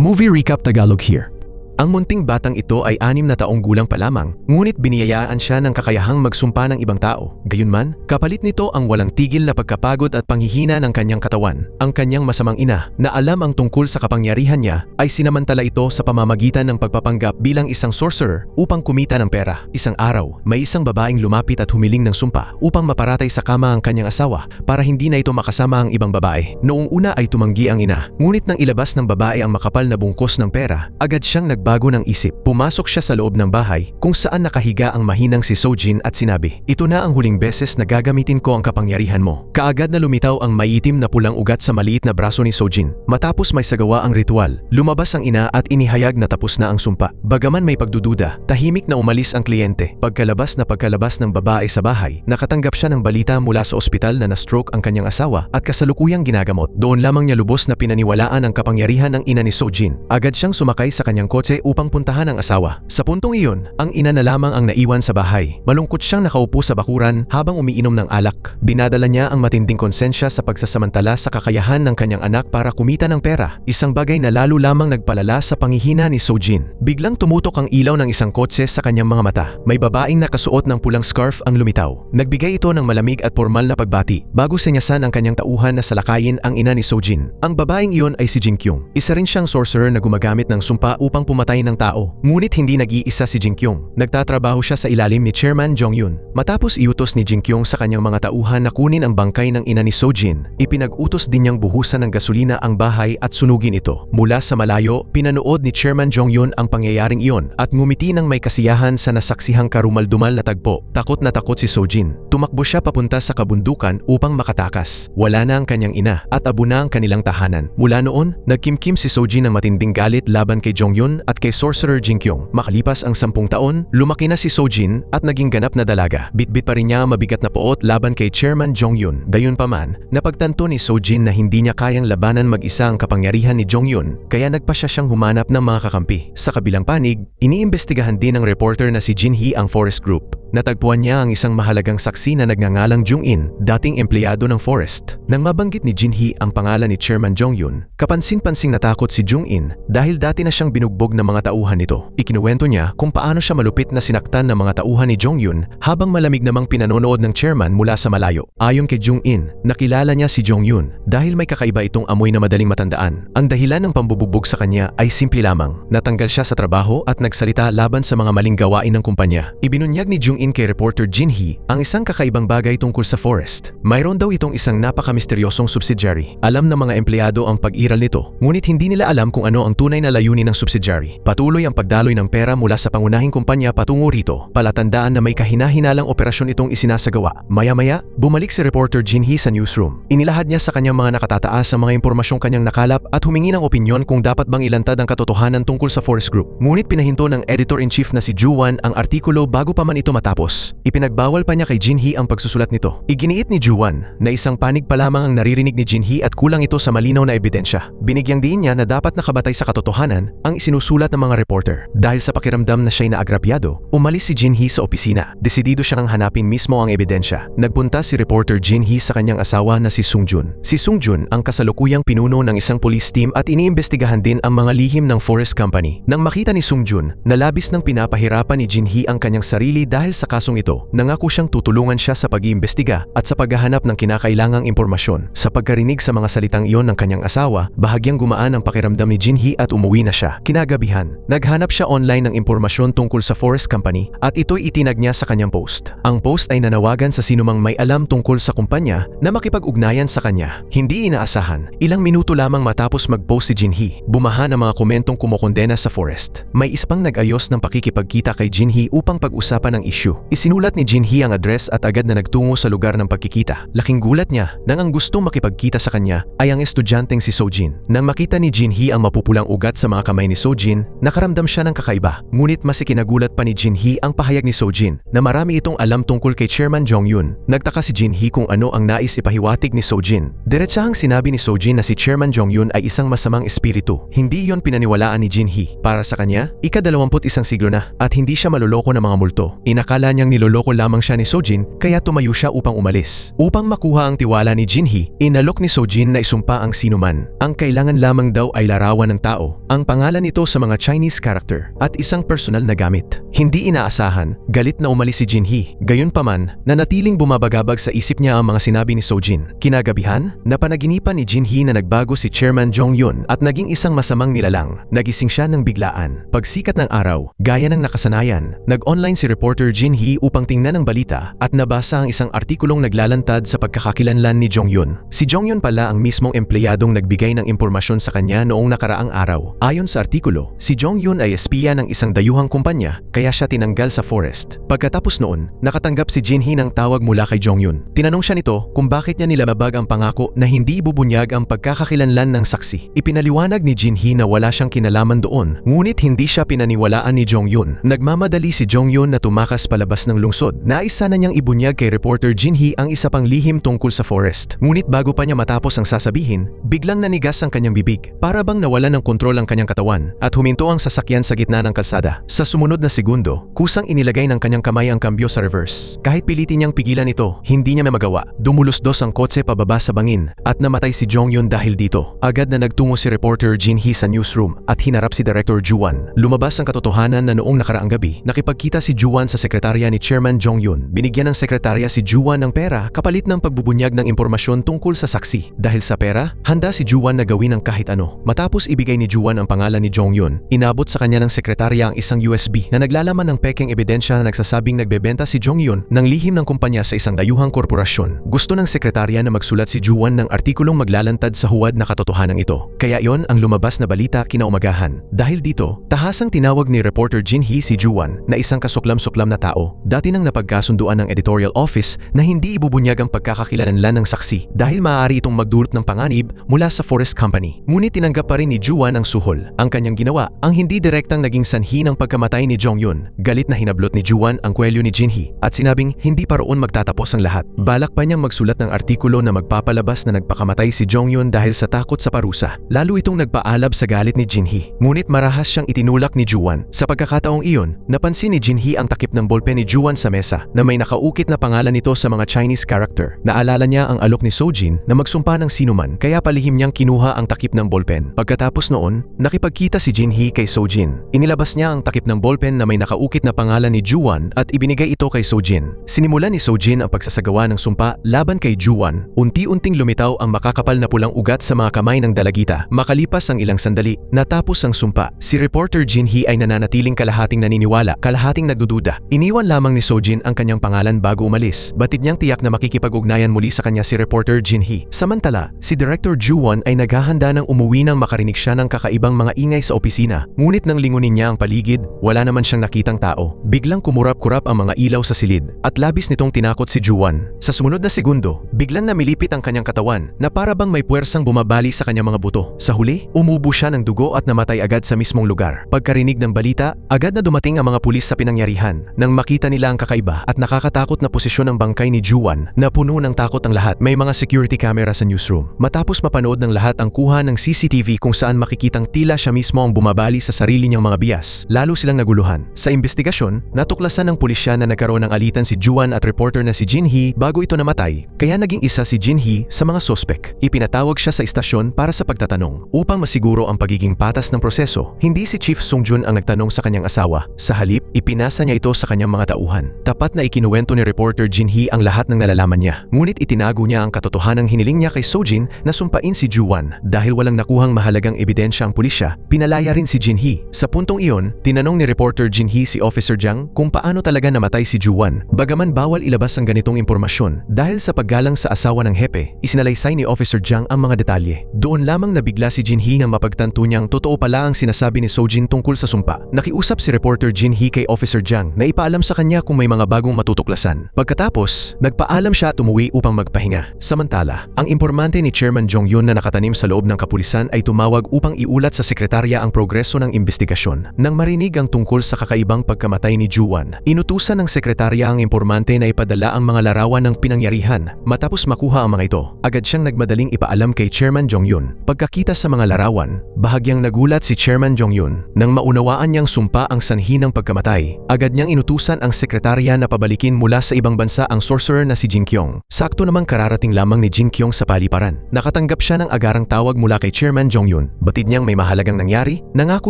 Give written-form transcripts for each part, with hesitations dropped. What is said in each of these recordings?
Movie Recap Tagalog here. Ang munting batang ito ay 6 na taong gulang pa lamang, ngunit biniyayaan siya ng kakayahang magsumpa ng ibang tao. Gayunman, kapalit nito ang walang tigil na pagkapagod at panghihina ng kanyang katawan. Ang kanyang masamang ina, na alam ang tungkol sa kapangyarihan niya, ay sinamantala ito sa pamamagitan ng pagpapanggap bilang isang sorcerer upang kumita ng pera. Isang araw, may isang babaeng lumapit at humiling ng sumpa upang maparatay sa kama ang kanyang asawa para hindi na ito makasama ang ibang babae. Noong una ay tumanggi ang ina, ngunit nang ilabas ng babae ang makapal na bungkos ng pera, agad siyang nagbago ng isip. Pumasok siya sa loob ng bahay kung saan nakahiga ang mahinang si Sojin at sinabi, "Ito na ang huling beses na gagamitin ko ang kapangyarihan mo." Kaagad na lumitaw ang maiitim na pulang ugat sa maliit na braso ni Sojin. Matapos may sagawa ang ritual, lumabas ang ina at inihayag na tapos na ang sumpa. Bagaman may pagdududa, tahimik na umalis ang kliyente. Pagkalabas ng babae sa bahay, nakatanggap siya ng balita mula sa ospital na na-stroke ang kanyang asawa at kasalukuyang ginagamot. Doon lamang niya lubos na pinaniwalaan ang kapangyarihan ng ina ni Sojin. Agad siyang sumakay sa kanyang kotse upang puntahan ang asawa. Sa puntong iyon, ang ina na lamang ang naiwan sa bahay. Malungkot siyang nakaupo sa bakuran habang umiinom ng alak. Dinadala niya ang matinding konsensya sa pagsasamantala sa kakayahan ng kanyang anak para kumita ng pera, isang bagay na lalo lamang nagpalala sa panghihina ni Sojin. Biglang tumutok ang ilaw ng isang kotse sa kanyang mga mata. May babaeng nakasuot ng pulang scarf ang lumitaw. Nagbigay ito ng malamig at formal na pagbati, bago senyasan ang kanyang tauhan na salakayin ang ina ni Sojin. Ang babaeng iyon ay si Jinkyung. Isa rin siyang sorcerer na gumagamit ng sumpa upang pumatay ng tao. Ngunit hindi nag-iisa si Jinkyung. Nagtatrabaho siya sa ilalim ni Chairman Jong-yun. Matapos iutos ni Jinkyung sa kanyang mga tauhan na kunin ang bangkay ng ina ni Sojin, ipinag-utos din niyang buhusan ng gasolina ang bahay at sunugin ito. Mula sa malayo, pinanood ni Chairman Jong-yun ang pangyayaring iyon at ngumiti ng may kasiyahan sa nasaksihang karumaldumal na tagpo. Takot na takot si Sojin. Tumakbo siya papunta sa kabundukan upang makatakas. Wala na ang kanyang ina at abo na ang kanilang tahanan. Mula noon, nagkimkim si Sojin ng matinding galit laban kay Jong-yun at kay Sorcerer Jinkyung. Makalipas ang 10 taon, lumaki na si Sojin at naging ganap na dalaga. Bitbit pa rin niya ang mabigat na poot laban kay Chairman Jong-yun. Gayunpaman, napagtanto ni Sojin na hindi niya kayang labanan mag-isa ang kapangyarihan ni Jong-yun, kaya nagpasya siyang humanap ng mga kakampi. Sa kabilang panig, iniimbestigahan din ng reporter na si Jinhee ang Forest Group. Natagpuan niya ang isang mahalagang saksi na nagngangalang Jung-in, dating empleyado ng Forest. Nang mabanggit ni Jinhee ang pangalan ni Chairman Jong-yun, kapansin-pansing natakot si Jung-in dahil dati na siyang binugbog ng mga tauhan nito. Ikinuwento niya kung paano siya malupit na sinaktan ng mga tauhan ni Jong-yun habang malamig namang pinanonood ng chairman mula sa malayo. Ayon kay Jung-in, nakilala niya si Jong-yun dahil may kakaiba itong amoy na madaling matandaan. Ang dahilan ng pambubugbog sa kanya ay simple lamang. Natanggal siya sa trabaho at nagsalita laban sa mga maling gawain ng kumpanya. Ibinunyag ni Jung-in kay reporter Jinhee ang isang kakaibang bagay tungkol sa Forest. Mayroon daw itong isang napaka-misteryosong subsidiary. Alam ng mga empleyado ang pag-iral nito, ngunit hindi nila alam kung ano ang tunay na layunin ng subsidiary. Patuloy ang pagdaloy ng pera mula sa pangunahing kumpanya patungo rito. Palatandaan na may kahina-hinalang operasyon itong isinasagawa. Maya-maya, bumalik si reporter Jinhee sa newsroom. Inilahad niya sa kanyang mga nakatataas ang mga impormasyong kanyang nakalap at humingi ng opinyon kung dapat bang ilantad ang katotohanan tungkol sa Forest Group. Ngunit pinahinto ng editor-in-chief na si Ju-wan ang artikulo bago pa man ito matapos. Ipinagbawal pa niya kay Jinhee ang pagsusulat nito. Iginiit ni Ju-wan na isang panig pa lamang ang naririnig ni Jinhee at kulang ito sa malinaw na ebidensya. Binigyang diin niya na dapat nakabatay sa katotohanan ang isinusulat ng mga reporter. Dahil sa pakiramdam na siya'y naagrabyado, umalis si Jinhee sa opisina. Desidido siyang hanapin mismo ang ebidensya. Nagpunta si reporter Jinhee sa kanyang asawa na si Sungjun. Si Sungjun ang kasalukuyang pinuno ng isang police team at iniimbestigahan din ang mga lihim ng Forest Company. Nang makita ni Sungjun na labis nang pinapahirapan ni Jinhee ang kanyang sarili dahil sa kasong ito, nangako siyang tutulungan siya sa pag-iimbestiga at sa paghahanap ng kinakailangang impormasyon. Sa pagkarinig sa mga salitang iyon ng kanyang asawa, bahagyang gumaan ang pakiramdam ni Jinhee at umuwi na siya. Kinagabihan, naghanap siya online ng impormasyon tungkol sa Forest Company at ito'y itinag niya sa kanyang post. Ang post ay nanawagan sa sinumang may alam tungkol sa kumpanya na makipag-ugnayan sa kanya. Hindi inaasahan, ilang minuto lamang matapos mag-post si Jinhee, bumaha ng mga komentong kumokondena sa Forest. May isa pang nag-ayos ng pakikipagkita kay Jinhee upang pag-usapan ang issue. Isinulat ni Jinhee ang address at agad na nagtungo sa lugar ng pagkikita. Laking gulat niya nang ang gustong makipagkita sa kanya ay ang estudyanteng si Sojin. Nang makita ni Jinhee ang mapupulang ugat sa mga kamay ni Sojin, nakaramdam siya ng kakaiba. Ngunit mas ikinagulat pa ni Jinhee ang pahayag ni Sojin na marami itong alam tungkol kay Chairman Jong-yun. Nagtaka si Jinhee kung ano ang nais ipahiwatig ni Sojin. Diretsahang sinabi ni Sojin na si Chairman Jong-yun ay isang masamang espiritu. Hindi iyon pinaniwalaan ni Jinhee. Para sa kanya, ika-21 siglo na at hindi siya maluloko ng mga multo. Inakala Akala niyang niloloko lamang siya ni Sojin kaya tumayo siya upang umalis. Upang makuha ang tiwala ni Jinhee, inalok ni Sojin na isumpa ang sinuman. Ang kailangan lamang daw ay larawan ng tao, ang pangalan nito sa mga Chinese character, at isang personal na gamit. Hindi inaasahan, galit na umalis si Jinhee. Gayunpaman, nanatiling bumabagabag sa isip niya ang mga sinabi ni Sojin. Kinagabihan, napanaginipan ni Jinhee na nagbago si Chairman Jong-yun at naging isang masamang nilalang. Nagising siya ng biglaan. Pagsikat ng araw, gaya ng nakasanayan, nag-online si reporter Jinhee upang tingnan ang balita at nabasa ang isang artikulong naglalantad sa pagkakakilanlan ni Jong-yun. Si Jong-yun pala ang mismong empleyadong nagbigay ng impormasyon sa kanya noong nakaraang araw. Ayon sa artikulo, si Jong-yun ay espiya ng isang dayuhang kumpanya kaya siya tinanggal sa forest. Pagkatapos noon, nakatanggap si Jinhee ng tawag mula kay Jong-yun. Tinanong siya nito kung bakit niya nilabag ang pangako na hindi ibubunyag ang pagkakakilanlan ng saksi. Ipinaliwanag ni Jinhee na wala siyang kinalaman doon, ngunit hindi siya pinaniwalaan ni Jong-yun. Nagmamadali si Jong-yun na tumakas palabas ng lungsod. Nais sana niyang ibunyag kay reporter Jinhee ang isa pang lihim tungkol sa forest. Ngunit bago pa niya matapos ang sasabihin, biglang nanigas ang kanyang bibig. Para bang nawalan ng kontrol ang kanyang katawan at huminto ang sasakyan sa gitna ng kalsada. Sa sumunod na segundo, kusang inilagay ng kanyang kamay ang kambyo sa reverse. Kahit pilitin niyang pigilan ito, hindi niya magawa. Dumulusdos ang kotse pababa sa bangin at namatay si Jong-yun dahil dito. Agad na nagtungo si reporter Jinhee sa newsroom at hinarap si Director Juan. Lumabas ang katotohanan na noong nakaraang gabi, nakipagkita si Juan sa sekretarya ni Chairman Jong-yun. Binigyan ng sekretarya si Juan ng pera kapalit ng pagbubunyag ng impormasyon tungkol sa saksi. Dahil sa pera, handa si Juan na gawin ang kahit ano. Matapos ibigay ni Juan ang pangalan ni Jong-yun, inabot sa kanya ng sekretarya ang isang USB na naglalaman ng pekeng ebidensya na nagsasabing nagbebenta si Jong-yun ng lihim ng kumpanya sa isang dayuhang korporasyon. Gusto ng sekretarya na magsulat si Juan ng artikulong maglalantad sa huwad na katotohanan ito. Kaya yon ang lumabas na balita kinaumagahan. Dahil dito, tahasang tinawag ni reporter Jinhee si Juan na isang kasuklam-suklam na tao. Dati nang napagkasunduan ng editorial office na hindi ibubunyag ang pagkakakilanlan ng saksi dahil maaari itong magdulot ng panganib mula sa forest company. Ngunit tinanggap pa rin ni Juan ang suhol. Ang kanyang ginawa, ang hindi direktang naging sanhi ng pagkamatay ni Jong-yun. Galit na hinablot ni Juan ang kwelyo ni Jinhee at sinabing hindi pa roon magtatapos ang lahat. Balak pa niyang magsulat ng artikulo na magpapalabas na nagpakamatay si Jong-yun dahil sa takot sa parusa. Lalo itong nagpaalab sa galit ni Jinhee. Ngunit marahas siyang itinulak ni Juan. Sa pagkakataong iyon, napansin ni Jinhee ang takip ng bolpen ni Juan sa mesa na may nakaukit na pangalan nito sa mga Chinese character. Naalala niya ang alok ni Sojin na magsumpa ng sinuman kaya palihim niyang kinuha ang takip ng bolpen. Pagkatapos noon, nakipagkita si Jinhee kay Sojin. Inilabas niya ang takip ng bolpen na may nakaukit na pangalan ni Juan at ibinigay ito kay Sojin. Sinimulan ni Sojin ang pagsasagawa ng sumpa laban kay Juan. Unti-unting lumitaw ang makakapal na pulang ugat sa mga kamay ng dalagita. Makalipas ang ilang sandali, natapos ang sumpa. Si reporter Jinhee ay nananatiling kalahating naniniwala, kalahating nagdududa. Iniwan lamang ni Sojin ang kanyang pangalan bago umalis. Batid niyang tiyak na makikipag-ugnayan muli sa kanya si reporter Jinhee. Samantala, si Director Juan ay naghahanda ng umuwi nang makarinig siya ng kakaibang mga ingay sa opisina. Ngunit nang lingunin niya ang paligid, wala naman siyang nakitang tao. Biglang kumurap-kurap ang mga ilaw sa silid at labis nitong tinakot si Juan. Sa sumunod na segundo, biglang namilipit ang kanyang katawan na para bang may puwersang bumabali sa kanyang mga buto. Sa huli, umubo siya ng dugo at namatay agad sa mismong lugar. Pagkarinig ng balita, agad na dumating ang mga pulis sa pinangyarihan. Nang makita nila ang kakaiba at nakakatakot na posisyon ng bangkay ni Juan, na puno ng takot ang lahat. May mga security camera sa newsroom. Matapos mapanood ng lahat ang kuha ng CCTV kung saan makikitang tila siya mismo ang bumabali sa sarili niyang mga biyas, lalo silang naguluhan. Sa investigasyon, natuklasan ng pulisya na nagkaroon ng alitan si Juan at reporter na si Jinhee bago ito namatay, kaya naging isa si Jinhee sa mga sospek. Ipinatawag siya sa istasyon para sa pagtatanong. Upang masiguro ang pagiging patas ng proseso, hindi si Chief Sung-jun ang nagtanong sa kanyang asawa. Sa halip, ipinasa niya ito sa kanyang mga tauhan. Tapat na ikinuwento ni reporter Jinhee ang lahat ng nalalaman niya. Ngunit itinago niya ang katotohanang hiniling niya kay Sojin na sumpain si Juan. Dahil walang nakuhang mahalagang ebidensya ang pulisya, pinalaya rin si Jinhee. Sa puntong iyon, tinanong ni reporter Jinhee si Officer Jiang kung paano talaga namatay si Juan. Bagaman bawal ilabas ang ganitong impormasyon, dahil sa paggalang sa asawa ng hepe, isinalaysay ni Officer Jiang ang mga detalye. Doon lamang nabigla si Jinhee nang mapagtanto niyang totoo pala ang sinasabi ni Sojin tungkol sa sumpa. Nakiusap si reporter Jinhee kay Officer Jiang na ipaalam sa kanya kung may mga bagong matutuklasan. Pagkatapos, nagpaalam siya at umuwi upang magpahinga. Samantala, ang impormante ni Chairman Jong-yun na nakatanim sa loob ng kapulisan ay tumawag upang iulat sa sekretarya ang progreso ng investigasyon. Nang marinig ang tungkol sa kakaibang pagkamatay ni Juan, inutusan ng sekretarya ang impormante na ipadala ang mga larawan ng pinangyarihan. Matapos makuha ang mga ito, agad siyang nagmadaling ipaalam kay Chairman Jong-yun. Pagkakita sa mga larawan, bahagyang nagulat si Chairman Jong-yun. Nang maunawaan niyang sumpa ang sanhi ng pagkamatay, agad niyang inutusan inutusan ang sekretarya na pabalikin mula sa ibang bansa ang sorcerer na si Jin Kyung. Sakto namang kararating lamang ni Jin Kyung sa paliparan. Nakatanggap siya ng agarang tawag mula kay Chairman Jong-yun. Batid niyang may mahalagang nangyari, nangako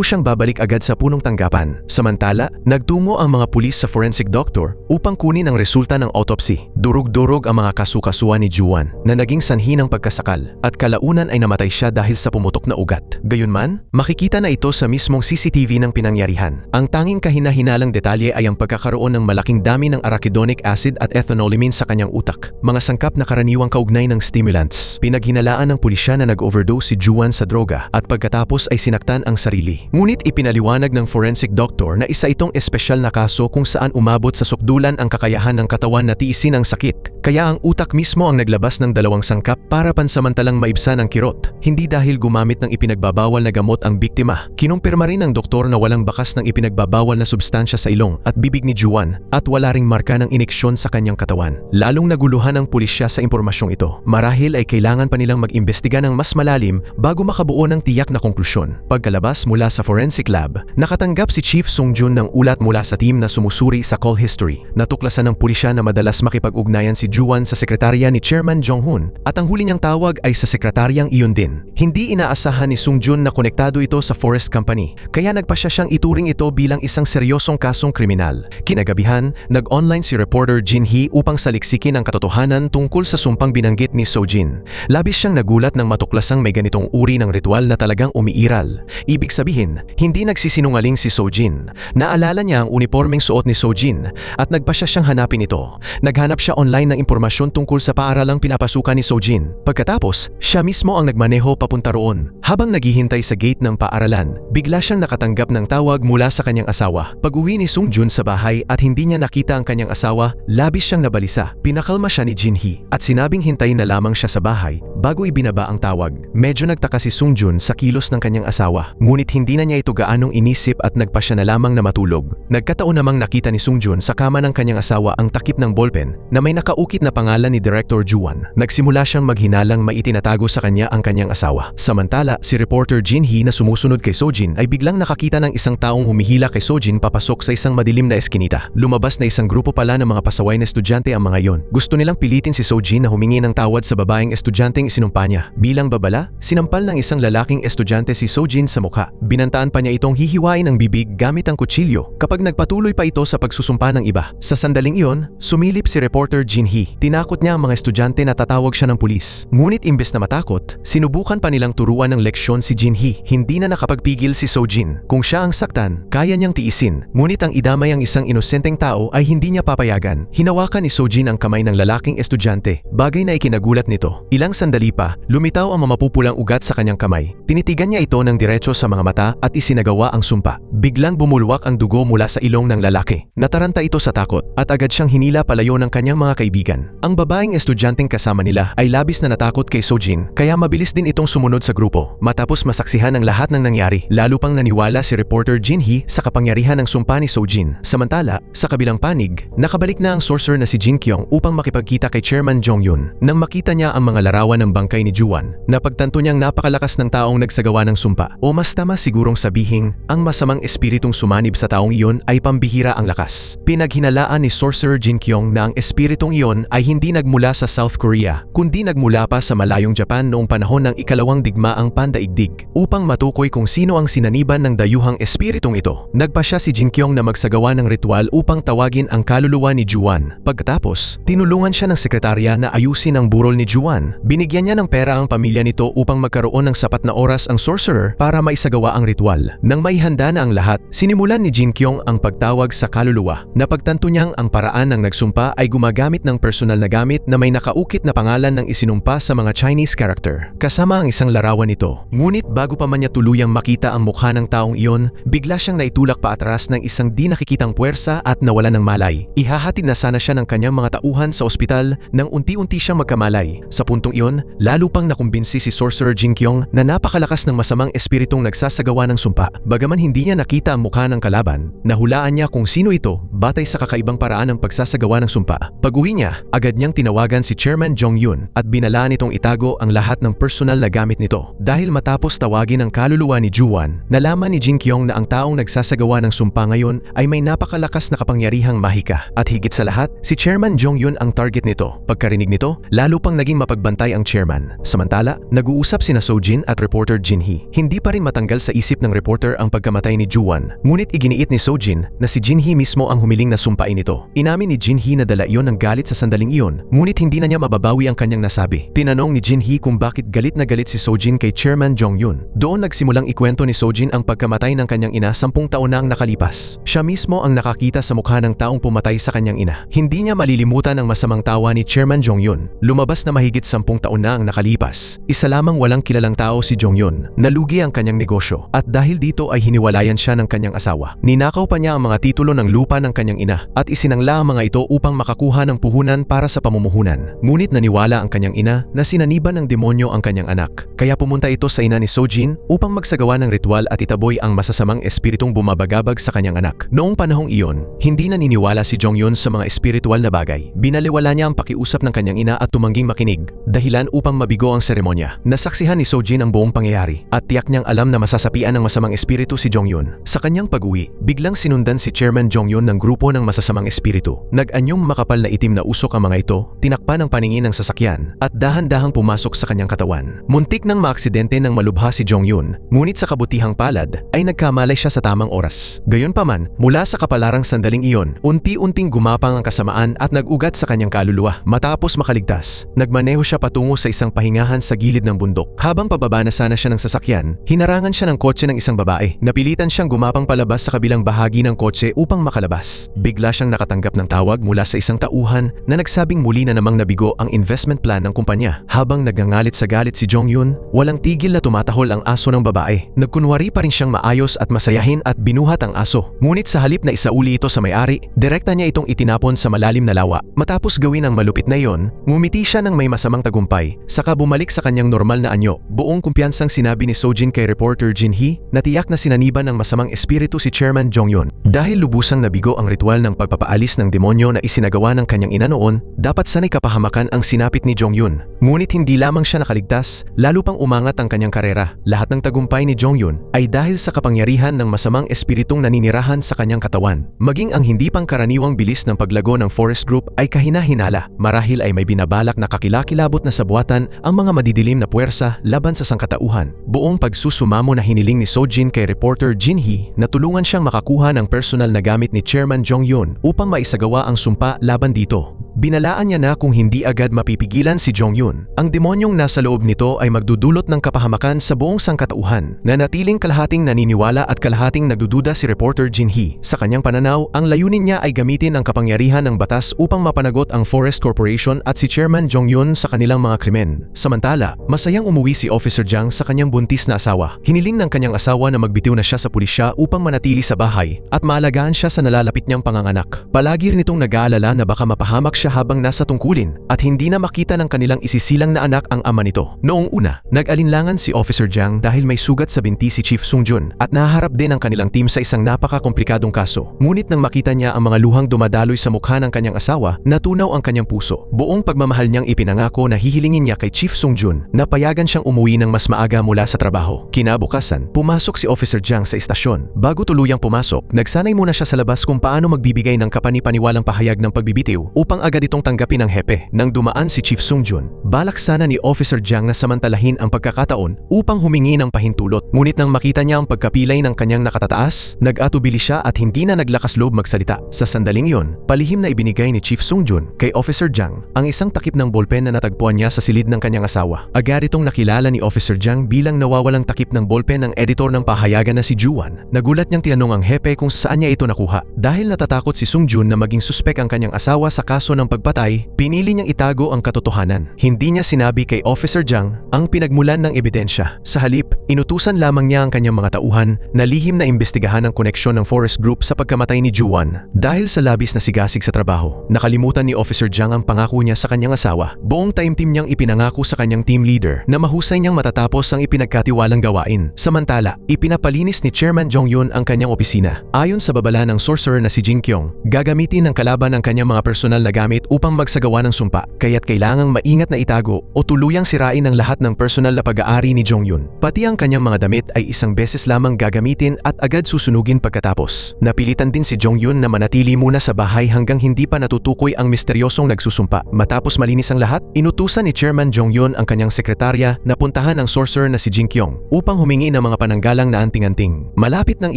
siyang babalik agad sa punong tanggapan. Samantala, nagtungo ang mga pulis sa forensic doctor upang kunin ang resulta ng autopsy. Durog-durog ang mga kasukasuan ni Juan na naging sanhi ng pagkasakal at kalaunan ay namatay siya dahil sa pumutok na ugat. Gayunman, makikita na ito sa mismong CCTV ng pinangyarihan. Ang tanging kahina-hinalang detalye ay ang pagkakaroon ng malaking dami ng arachidonic acid at ethanolamine sa kanyang utak, mga sangkap na karaniwang kaugnay ng stimulants. Pinaghinalaan ng pulisya na nag-overdose si Juan sa droga at pagkatapos ay sinaktan ang sarili. Ngunit ipinaliwanag ng forensic doctor na isa itong espesyal na kaso kung saan umabot sa sukdulan ang kakayahan ng katawan na tiisin ang sakit. Kaya ang utak mismo ang naglabas ng dalawang sangkap para pansamantalang maibsan ang kirot, hindi dahil gumamit ng ipinagbabawal na gamot ang biktima. Kinumpirma rin ng doktor na walang bakas ng ipinagbabawal na substansya sa ilong at bibig ni Juan at wala ring marka ng ineksyon sa kanyang katawan. Lalong naguluhan ang pulisya sa impormasyong ito. Marahil ay kailangan pa nilang mag-imbestiga ng mas malalim bago makabuo ng tiyak na konklusyon. Pagkalabas mula sa forensic lab, nakatanggap si Chief Sung-jun ng ulat mula sa team na sumusuri sa call history. Natuklasan ng pulisya na madalas makipag-ugnayan si Juan sa sekretarya ni Chairman Jong-hun at ang huli niyang tawag ay sa sekretaryang iyon din. Hindi inaasahan ni Sung-jun na konektado ito sa Forest Company, kaya nagpasya siyang ituring ito bilang isang seryosong kasong kriminal. Kinagabihan, nag-online si reporter Jin Hee upang saliksikin ang katotohanan tungkol sa sumpang binanggit ni Sojin. Labis siyang nagulat nang matuklasang may ganitong uri ng ritual na talagang umiiral. Ibig sabihin, hindi nagsisinungaling si Sojin. Naalala niya ang uniformeng suot ni Sojin at nagpasya siyang hanapin ito. Naghanap siya online ng impormasyon tungkol sa paaralang pinapasukan ni Sojin. Pagkatapos, siya mismo ang nagmaneho papunta roon. Habang naghihintay sa gate ng paaralan, bigla siyang nakatanggap ng tawag mula sa kanyang asawa. Pag-uwi ni Sung-jun sa bahay at hindi niya nakita ang kanyang asawa, labis siyang nabalisa. Pinakalma siya ni Jin Hee at sinabing hintayin na lamang siya sa bahay bago ibinaba ang tawag. Medyo nagtaka si Sung-jun sa kilos ng kanyang asawa, ngunit hindi na niya ito gaanong inisip at nagpasya na lamang na matulog. Nagkataon namang nakita ni Sung-jun sa kama ng kanyang asawa ang takip ng ballpen na may nakaukit na pangalan ni Director Juan. Nagsimula siyang maghinalang maitinatago sa kanya ang kanyang asawa. Samantala, si reporter Jin Hee na sumusunod kay Sojin ay biglang nakakita ng isang taong humihila kay Sojin papasok sa isang madilim na eskinita. Lumabas na isang grupo pala ng mga pasaway na estudyante ang mga yon. Gusto nilang pilitin si Sojin na humingi ng tawad sa babaeng estudyanteng isinumpa niya. Bilang babala, sinampal ng isang lalaking estudyante si Sojin sa mukha. Binantaan pa niya itong hihiwain ang bibig gamit ang kutsilyo kapag nagpatuloy pa ito sa pagsusumpa ng iba. Sa sandaling iyon, sumilip si reporter Jin Hee. Tinakot niya ang mga estudyante na tatawag siya ng pulis. Ngunit imbes na matakot, sinubukan pa nilang turuan ng leksyon si Jin Hee. Hindi na nakapagpigil si Sojin. Kung siya ang saktan, kaya niyang tiisin. Ngunit ang idamay ang isang inosenteng tao ay hindi niya papayagan. Hinawakan ni Sojin ang kamay ng lalaking estudyante, bagay na ikinagulat nito. Ilang sandali pa, lumitaw ang mamapupulang ugat sa kanyang kamay. Tinitigan niya ito ng diretso sa mga mata at isinagawa ang sumpa. Biglang bumulwak ang dugo mula sa ilong ng lalaki. Nataranta ito sa takot at agad siyang hinila palayo ng kanyang mga kaibigan. Ang babaeng estudyanteng kasama nila ay labis na natakot kay Sojin, kaya mabilis din itong sumunod sa grupo. Matapos masaksihan ang lahat ng nangyari, lalo pang naniwala si reporter Jin Hee sa kapangyarihan ng sumpa ni Sojin. Samantala, sa kabilang panig, nakabalik na ang sorcerer na si Jin Kyung upang makipagkita kay Chairman Jong-yun. Nang makita niya ang mga larawan ng bangkay ni Juan, napagtanto niyang napakalakas ng taong nagsagawa ng sumpa. O mas tama sigurong sabihing, ang masamang espiritong sumanib sa taong iyon ay pambihira ang lakas. Pinaghinalaan ni Sorcerer Jin Kyung na ang espiritong iyon ay hindi nagmula sa South Korea, kundi nagmula pa sa malayong Japan noong panahon ng ikalawang digmaang pandaigdig. Upang matukoy kung sino ang sinaniban ng dayuhang espiritong ito, nagpasya si Jin Kyung na magsagawa ng ritual upang tawagin ang kaluluwa ni Juan. Pagkatapos, tinulungan siya ng sekretarya na ayusin ang burol ni Juan. Binigyan niya ng pera ang pamilya nito upang magkaroon ng sapat na oras ang sorcerer para maisagawa ang ritual. Nang maihanda na ang lahat, sinimulan ni Jin Kyung ang pagtawag sa kaluluwa. Napagtanto niyang ang paraan ng nagsumpa ay gumagamit ng personal na gamit na may nakaukit na pangalan ng isinumpa sa mga Chinese character, kasama ang isang larawan nito. Ngunit bago pa man niya tuluyang makita ang mukha ng taong iyon, bigla siyang naitulak pa atras ng isang di nakikitang puwersa at nawala ng malay. Ihahatid na sana siya ng kanyang mga tauhan sa ospital nang unti-unti siyang magkamalay. Sa puntong iyon, lalo pang nakumbinsi si Sorcerer Jin Kyung na napakalakas ng masamang espiritong nagsasagawa ng sumpa. Bagaman hindi niya nakita ang mukha ng kalaban, nahulaan niya kung sino ito batay sa kakaibang paraan ng pagsasagawa ng sumpa. Pag-uwi niya, agad niyang tinawagan si Chairman Jong-yun at binalaan itong itago ang lahat ng personal na gamit nito. Dahil matapos tawagin ang kaluluwa ni Juan, nalaman ni Jin Kyung na ang taong nagsasagawa ng sumpa ngayon ay may napakalakas malakas na kapangyarihang mahika. At higit sa lahat, si Chairman Jong-yun ang target nito. Pagkarinig nito, lalo pang naging mapagbantay ang chairman. Samantala, nag-uusap sina Sojin at reporter Jinhee. Hindi pa rin matanggal sa isip ng reporter ang pagkamatay ni Juwon. Ngunit iginiit ni Sojin na si Jinhee mismo ang humiling na sumpain ito. Inamin ni Jinhee na dala iyon ng galit sa sandaling iyon, ngunit hindi na niya mababawi ang kanyang nasabi. Tinanong ni Jinhee kung bakit galit na galit si Sojin kay Chairman Jong-yun. Doon nagsimulang ikwento ni Sojin ang pagkamatay ng kanyang ina 10 taon na ang nakalipas. Siya mismo ang nakakita sa mukha ng taong pumatay sa kanyang ina. Hindi niya malilimutan ang masamang tawa ni Chairman Jong-yun. Lumabas na mahigit 10 taon na ang nakalipas. Isa lamang walang kilalang tao si Jong-yun. Nalugi ang kanyang negosyo at dahil dito ay hiniwalayan siya ng kanyang asawa. Ninakaw pa niya ang mga titulo ng lupa ng kanyang ina at isinangla ang mga ito upang makakuha ng puhunan para sa pamumuhunan. Ngunit naniwala ang kanyang ina na sinaniban ng demonyo ang kanyang anak. Kaya pumunta ito sa ina ni Sojin upang magsagawa ng ritual at itaboy ang masasamang espiritong bumabagabag sa kanyang anak. Noong panahong iyon, hindi naniniwala si Jong-yun sa mga espiritual na bagay. Binaliwala niya ang pakiusap ng kanyang ina at tumangging makinig, dahilan upang mabigo ang seremonya. Nasaksihan ni Sojin ang buong pangyayari at tiyak niyang alam na masasapian ng masamang espiritu si Jong-yun. Sa kanyang pag-uwi, biglang sinundan si Chairman Jong-yun ng grupo ng masasamang espiritu. Nag-anyong makapal na itim na usok ang mga ito, tinakpan ang paningin ng sasakyan at dahan-dahang pumasok sa kanyang katawan. Muntik nang maaksidente nang malubha si Jong-yun, ngunit sa kabutihang palad ay nagkamalay siya sa tamang oras. Gayunpaman, mula sa kapalarang sandaling iyon, unti-unting gumapang ang kasamaan at nag-ugat sa kanyang kaluluwa. Matapos makaligtas, nagmaneho siya patungo sa isang pahingahan sa gilid ng bundok. Habang pababa na sana siya ng sasakyan, hinarangan siya ng kotse ng isang babae. Napilitan siyang gumapang palabas sa kabilang bahagi ng kotse upang makalabas. Bigla siyang nakatanggap ng tawag mula sa isang tauhan na nagsabing muli na namang nabigo ang investment plan ng kumpanya. Habang nagngangalit sa galit si Jong-yun, walang tigil na tumatahol ang aso ng babae. Nagkunwari pa rin siyang maayos at masayahin at binuhat ang aso. Ngunit sa halip na isauli ito sa may-ari, direkta niya itong itinapon sa malalim na lawa. Matapos gawin ang malupit na iyon, ngumiti siya ng may masamang tagumpay, saka bumalik sa kanyang normal na anyo. Buong kumpiyansang sinabi ni Sojin kay reporter Jinhee na tiyak na sinaniban ng masamang espiritu si Chairman Jong-yun. Dahil lubusang nabigo ang ritual ng pagpapaalis ng demonyo na isinagawa ng kanyang ina noon, dapat sanay kapahamakan ang sinapit ni Jong-yun. Ngunit hindi lamang siya nakaligtas, lalo pang umangat ang kanyang karera. Lahat ng tagumpay ni Jong-yun ay dahil sa kapangyarihan ng masamang espiritong naninirahan sa kanyang katawan. Maging ang hindi pangkaraniwang bilis ng paglago ng Forest Group ay kahina-hinala. Marahil ay may binabalak na kakilakilabot na sabuatan ang mga madidilim na puwersa laban sa sangkatauhan. Buong pagsusumamo na hiniling ni Sojin kay reporter Jinhee na tulungan siyang makakuha ng personal na gamit ni Chairman Jong-yun upang maisagawa ang sumpa laban dito. Binalaan niya na kung hindi agad mapipigilan si Jong-yun, ang demonyong nasa loob nito ay magdudulot ng kapahamakan sa buong sangkatauhan. Nanatiling kalahating naniniwala at kalahating nagdududa si reporter Jinhee. Sa kanyang pananaw, ang layunin niya ay gamitin ang kapangyarihan ng batas upang mapanagot ang Forest Corporation at si Chairman Jong-yun sa kanilang mga krimen. Samantala, masayang umuwi si Officer Jang sa kanyang buntis na asawa. Hiniling ng kanyang asawa na magbitiw na siya sa pulisya upang manatili sa bahay at maalagaan siya sa nalalapit niyang panganganak. Palagi rin itong nag-aalala na baka mapahamak siya habang nasa tungkulin at hindi na makita ng kanilang isisilang na anak ang ama nito. Noong una, nag-alinlangan si Officer Jang dahil may sugat sa binti si Chief Sung-jun at nahaharap din ang kanilang team sa isang napaka-komplikadong kaso. Ngunit nang makita niya ang mga luhang dumadaloy sa mukha ng kanyang asawa, natunaw ang kanyang puso. Buong pagmamahal niyang ipinangako na hihilingin niya kay Chief Sung-jun na payagan siyang umuwi ng mas maaga mula sa trabaho. Kinabukasan, pumasok si Officer Jang sa istasyon. Bago tuluyang pumasok, nagsanay muna siya sa labas kung paano magbibigay ng kapani-paniwalang pahayag ng pagbibitiw upang agad itong tanggapin ng hepe. Nang dumaan si Chief Sung-jun, balak sana ni Officer Jang na samantalahin ang pagkakataon upang humingi ng pahintulot. Ngunit nang makita niya ang pagkapilay ng kanyang nakatataas, nag-atubili siya at hindi na naglakas loob magsalita. Sa sandaling iyon, palihim na ibinigay ni Chief Sung-jun kay Officer Jang ang isang takip ng bolpen na natagpuan niya sa silid ng kanyang asawa. Agad itong nakilala ni Officer Jang bilang nawawalang takip ng bolpen ng editor ng pahayagan na si Juwon. Nagulat niyang tinanong ang hepe kung saan niya ito nakuha. Dahil natatakot si Sung-jun na maging suspek ang kanyang asawa sa kaso ng pagpatay, pinili niyang itago ang katotohanan. Hindi niya sinabi kay Officer Jang ang pinagmulan ng ebidensya. Sa halip, inutusan lamang niya ang kanyang mga tauhan na lihim na imbestigahan ang koneksyon ng Forest Group sa pagkamatay ni Juwon. Dahil sa labis na sigasig sa trabaho, nakalimutan ni Officer Jang ang pangako niya sa kanyang asawa. Buong taimtim niyang ipinangako sa kanyang team leader na mahusay niyang matatapos ang ipinagkatiwalang gawain. Samantala, ipinapalinis ni Chairman Jong-yun ang kanyang opisina. Ayon sa babala ng sorcerer na si Jin Kyung, gagamitin ng kalaban ang kanyang mga personal na gamit gamit upang magsagawa ng sumpa, kaya't kailangang maingat na itago o tuluyang sirain ang lahat ng personal na pag-aari ni Jong-yun. Pati ang kanyang mga damit ay isang beses lamang gagamitin at agad susunugin pagkatapos. Napilitan din si Jong-yun na manatili muna sa bahay hanggang hindi pa natutukoy ang misteryosong nagsusumpa. Matapos malinis ang lahat, inutusan ni Chairman Jong-yun ang kanyang sekretarya na puntahan ang sorcerer na si Jin Kyung upang humingi ng mga pananggalang na anting-anting. Malapit nang